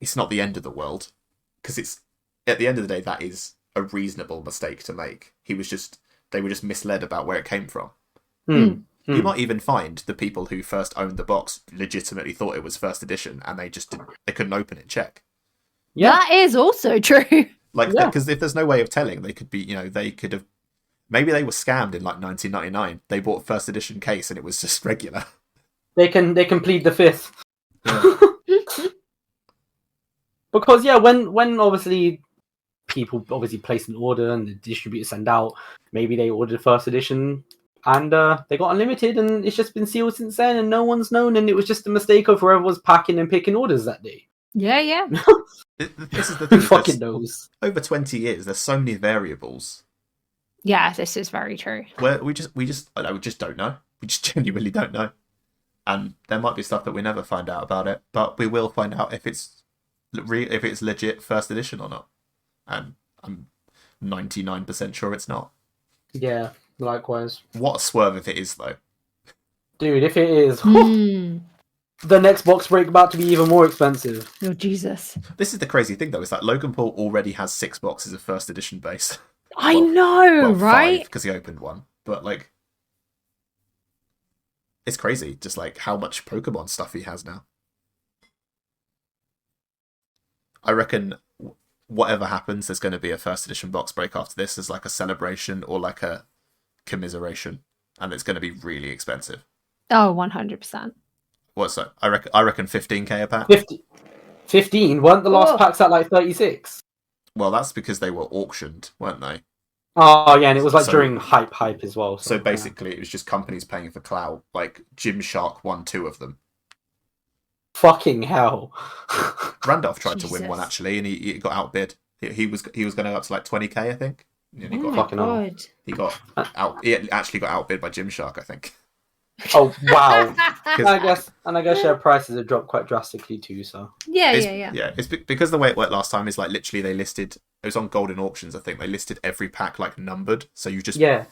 it's not the end of the world because it's at the end of the day that is a reasonable mistake to make. They were just misled about where it came from. You might even find the people who first owned the box legitimately thought it was first edition and they couldn't open it and check. Yeah, that is also true. Because if there's no way of telling, they could be, they could have, maybe they were scammed in like 1999. They bought first edition case and it was just regular. They can plead the fifth. Yeah. Because when obviously people place an order and the distributors send out, maybe they ordered first edition and they got unlimited and it's just been sealed since then and no one's known and it was just a mistake of whoever was packing and picking orders that day. Yeah. This is the thing. Who fucking knows? Over 20 years, there's so many variables. Yeah, this is very true. Where we just don't know. We just genuinely don't know. and there might be stuff that we never find out about it, but we will find out if it's legit first edition or not. And I'm 99% sure it's not. Yeah, likewise. What a swerve if it is, though. Dude, if it is, Mm. the next box break about to be even more expensive. Oh, Jesus. This is the crazy thing, though, is that Logan Paul already has 6 boxes of first edition base. I know, Well, right? because he opened one. But, like, it's crazy, just, like, how much Pokemon stuff he has now. I reckon whatever happens, there's going to be a first edition box break after this as, like, a celebration or, like, a commiseration. And it's going to be really expensive. Oh, 100%. What's that? I reckon 15k a pack. 15? Weren't the last Oh. packs at like 36? Well, that's because they were auctioned, weren't they? Oh, yeah, and it was like So- during hype as well. So basically, it was just companies paying for clout. Like Gymshark won 2 of them. Fucking hell. Randolph tried to win Jesus. one actually, and he got outbid. He was going to go up to like 20k, I think. And he Oh got my fucking hell. God. he got out. He actually got outbid by Gymshark, I think. Oh, wow. Because- and I guess share prices have dropped quite drastically too, so. yeah, It's- yeah, yeah. It's because the way it worked last time is like literally they listed. It was on Golden Auctions, I think. They listed every pack like numbered, so you just Yeah.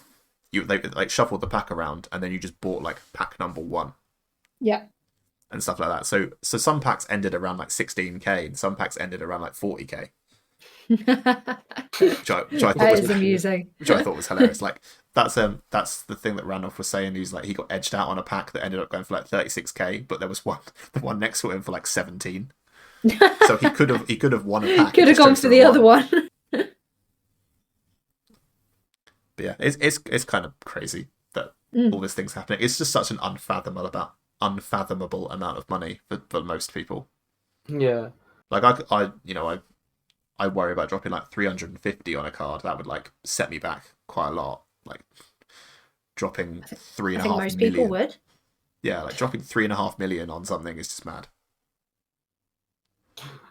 they like shuffled the pack around, and then you just bought like pack number 1 Yeah. and stuff like that. So some packs ended around like 16k, and some packs ended around like 40k, which I thought That was is amusing. which I thought was hilarious. Like that's the thing that Randolph was saying. He's like he got edged out on a pack that ended up going for like 36k, but there was the one next to him for like 17. So he could have won a pack. Could have gone for the other one. But yeah, it's kind of crazy that Mm. all these things happening. It's just such an unfathomable amount of money for most people. Yeah. Like I worry about dropping like 350 on a card. That would like set me back quite a lot. Like dropping three I and a think half most million. people would. Yeah, like dropping 3.5 million on something is just mad.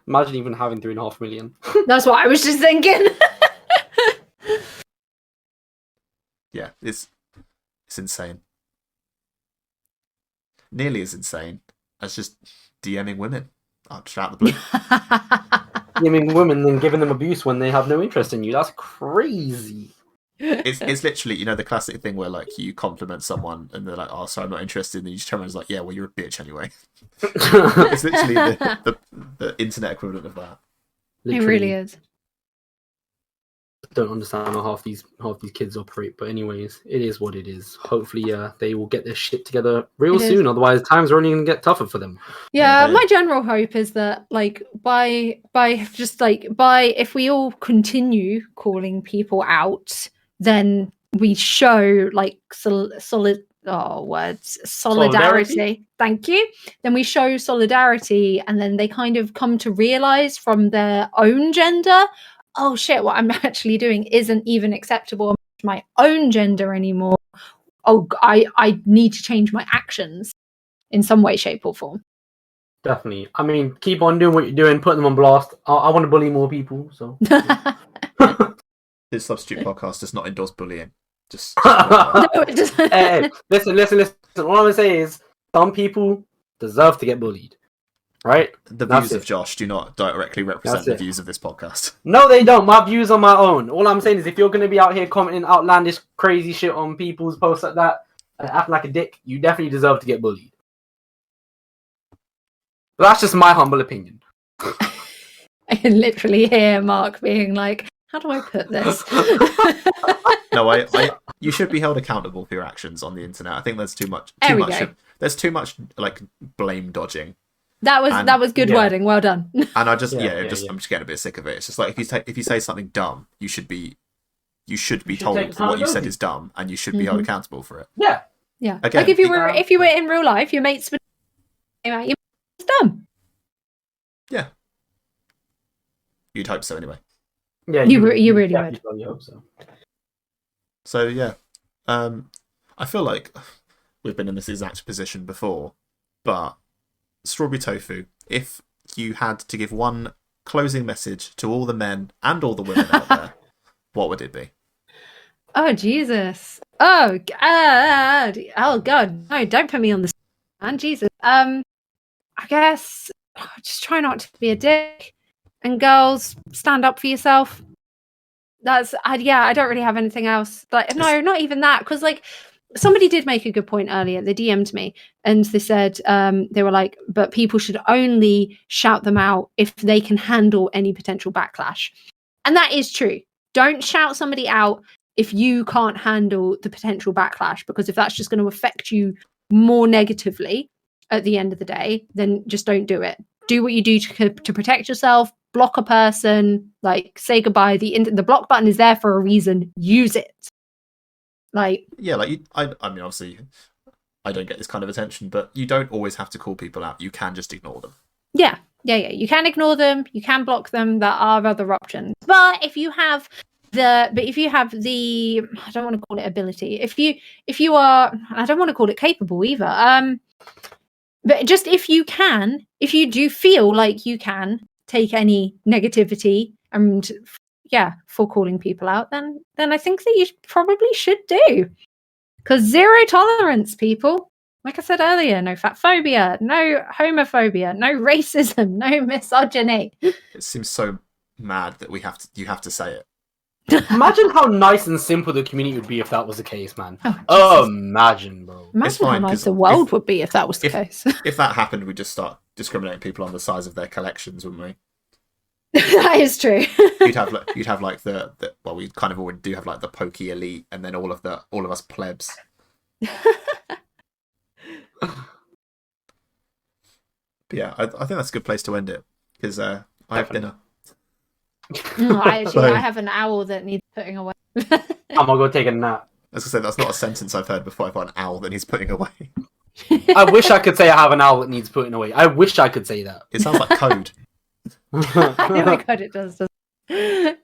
Imagine even having 3.5 million. That's what I was just thinking. Yeah, it's insane. Nearly as insane as just DMing women just out of the blue. Giving women and giving them abuse when they have no interest in you. That's crazy. It's literally, the classic thing where like you compliment someone and they're like, "Oh, sorry, I'm not interested," and then you just turn around and it's like, "Yeah, well, you're a bitch anyway." It's literally the internet equivalent of that. It really is. Don't understand how half these kids operate, but anyways, it is what it is. Hopefully, they will get their shit together real It is. soon. Otherwise, times are only going to get tougher for them. Yeah, Yeah, my general hope is that like by if we all continue calling people out, then we show like solidarity. Solidarity? Thank you. Then we show solidarity, and then they kind of come to realize from their own gender, oh shit, what I'm actually doing isn't even acceptable to my own gender anymore. Oh, I need to change my actions in some way, shape, or form. Definitely. I mean, keep on doing what you're doing, put them on blast. I want to bully more people, so. This substitute podcast does not endorse bullying. Just No, it doesn't. Hey, listen. All I'm going to say is some people deserve to get bullied. Right? the That's views of it. Josh do not directly represent That's the it. views of this podcast. No, they don't. My views are my own. All I'm saying is if you're going to be out here commenting outlandish, crazy shit on people's posts like that and acting like a dick, you definitely deserve to get bullied. But that's just my humble opinion. I can literally hear Mark being like, how do I put this? No, you should be held accountable for your actions on the internet. I think there's too much. There we go. There's too much like blame dodging, That And- was good yeah. wording. Well done. and I just Yeah, I'm just getting a bit sick of it. It's just like if you say something dumb, you should be should told take that what you said accountability. is dumb, and you should be held Mhm. accountable for it. Yeah. Yeah. Again, like if you were in real life, your mates would came out, your mate's dumb. You'd hope so anyway. Yeah, You really definitely probably hope so. So yeah, I feel like we've been in this exact position before, but Strawberry Tofu, if you had to give one closing message to all the men and all the women out there, what would it be? Oh Jesus. Oh God. Oh God. No, don't put me on the man, Jesus. I guess just try not to be a dick, and girls, stand up for yourself. That's I don't really have anything else. Like, no, not even that, because like somebody did make a good point earlier. They DM'd me and they said they were like, but people should only shout them out if they can handle any potential backlash, and that is true. Don't shout somebody out if you can't handle the potential backlash, because if that's just going to affect you more negatively at the end of the day, then just don't do it. Do what you do to protect yourself. Block a person, like say goodbye. The block button is there for a reason. Use it. Like, yeah, like I mean, obviously, I don't get this kind of attention, but you don't always have to call people out. You can just ignore them. Yeah. You can ignore them. You can block them. There are other options. But if you have the, I don't want to call it ability. If you are, I don't want to call it capable either. But just if you do feel like you can take any negativity and for calling people out, then I think that you probably should do, because zero tolerance, people. Like I said earlier, no fat phobia, no homophobia, no racism, no misogyny. It seems so mad that you have to say it. Imagine how nice and simple the community would be if that was the case, man. Imagine, bro. Imagine how nice the world would be if that was the case. If that happened, we'd just start discriminating people on the size of their collections, wouldn't we? That is true. you'd have like the well, we kind of already do have like the pokey elite, and then all of us plebs. But yeah, I think that's a good place to end it, because I have dinner. I have an owl that needs putting away. I'm gonna go take a nap. As I said, that's not a sentence I've heard before. I've got an owl that he's putting away. I wish I could say I have an owl that needs putting away. I wish I could say that. It sounds like code. Oh my god, it does. But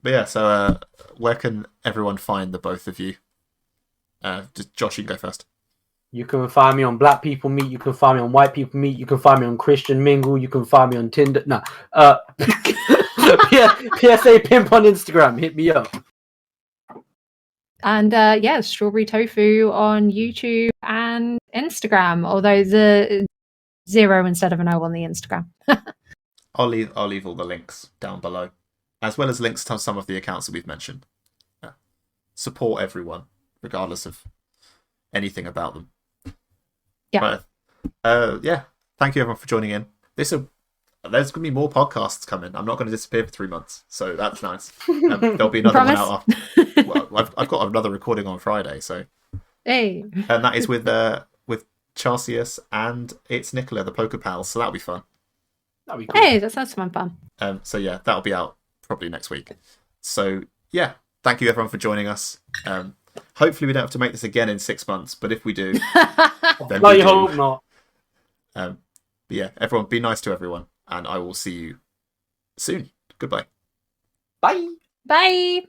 yeah, so where can everyone find the both of you? Just Josh, you can go first. You can find me on Black People Meet. You can find me on White People Meet. You can find me on Christian Mingle. You can find me on Tinder. No. PSAPimp on Instagram. Hit me up. And StrawberryTofu on YouTube and Instagram. Although the 0 instead of an O on the Instagram. I'll leave all the links down below, as well as links to some of the accounts that we've mentioned. Support everyone, regardless of anything about them. Yeah. But, thank you everyone for joining in. There's going to be more podcasts coming. I'm not going to disappear for 3 months, so that's nice. There'll be another one out after. Well, I've got another recording on Friday, so. Hey. And that is with Charcius and it's Nicola, the Poker Pals, so that'll be fun. That'll be cool. Hey, that sounds fun. So yeah, that'll be out probably next week. So yeah, thank you everyone for joining us. Hopefully we don't have to make this again in 6 months, but if we do, then No, we you do. hope not. But yeah, everyone, be nice to everyone, and I will see you soon. Goodbye. Bye. Bye.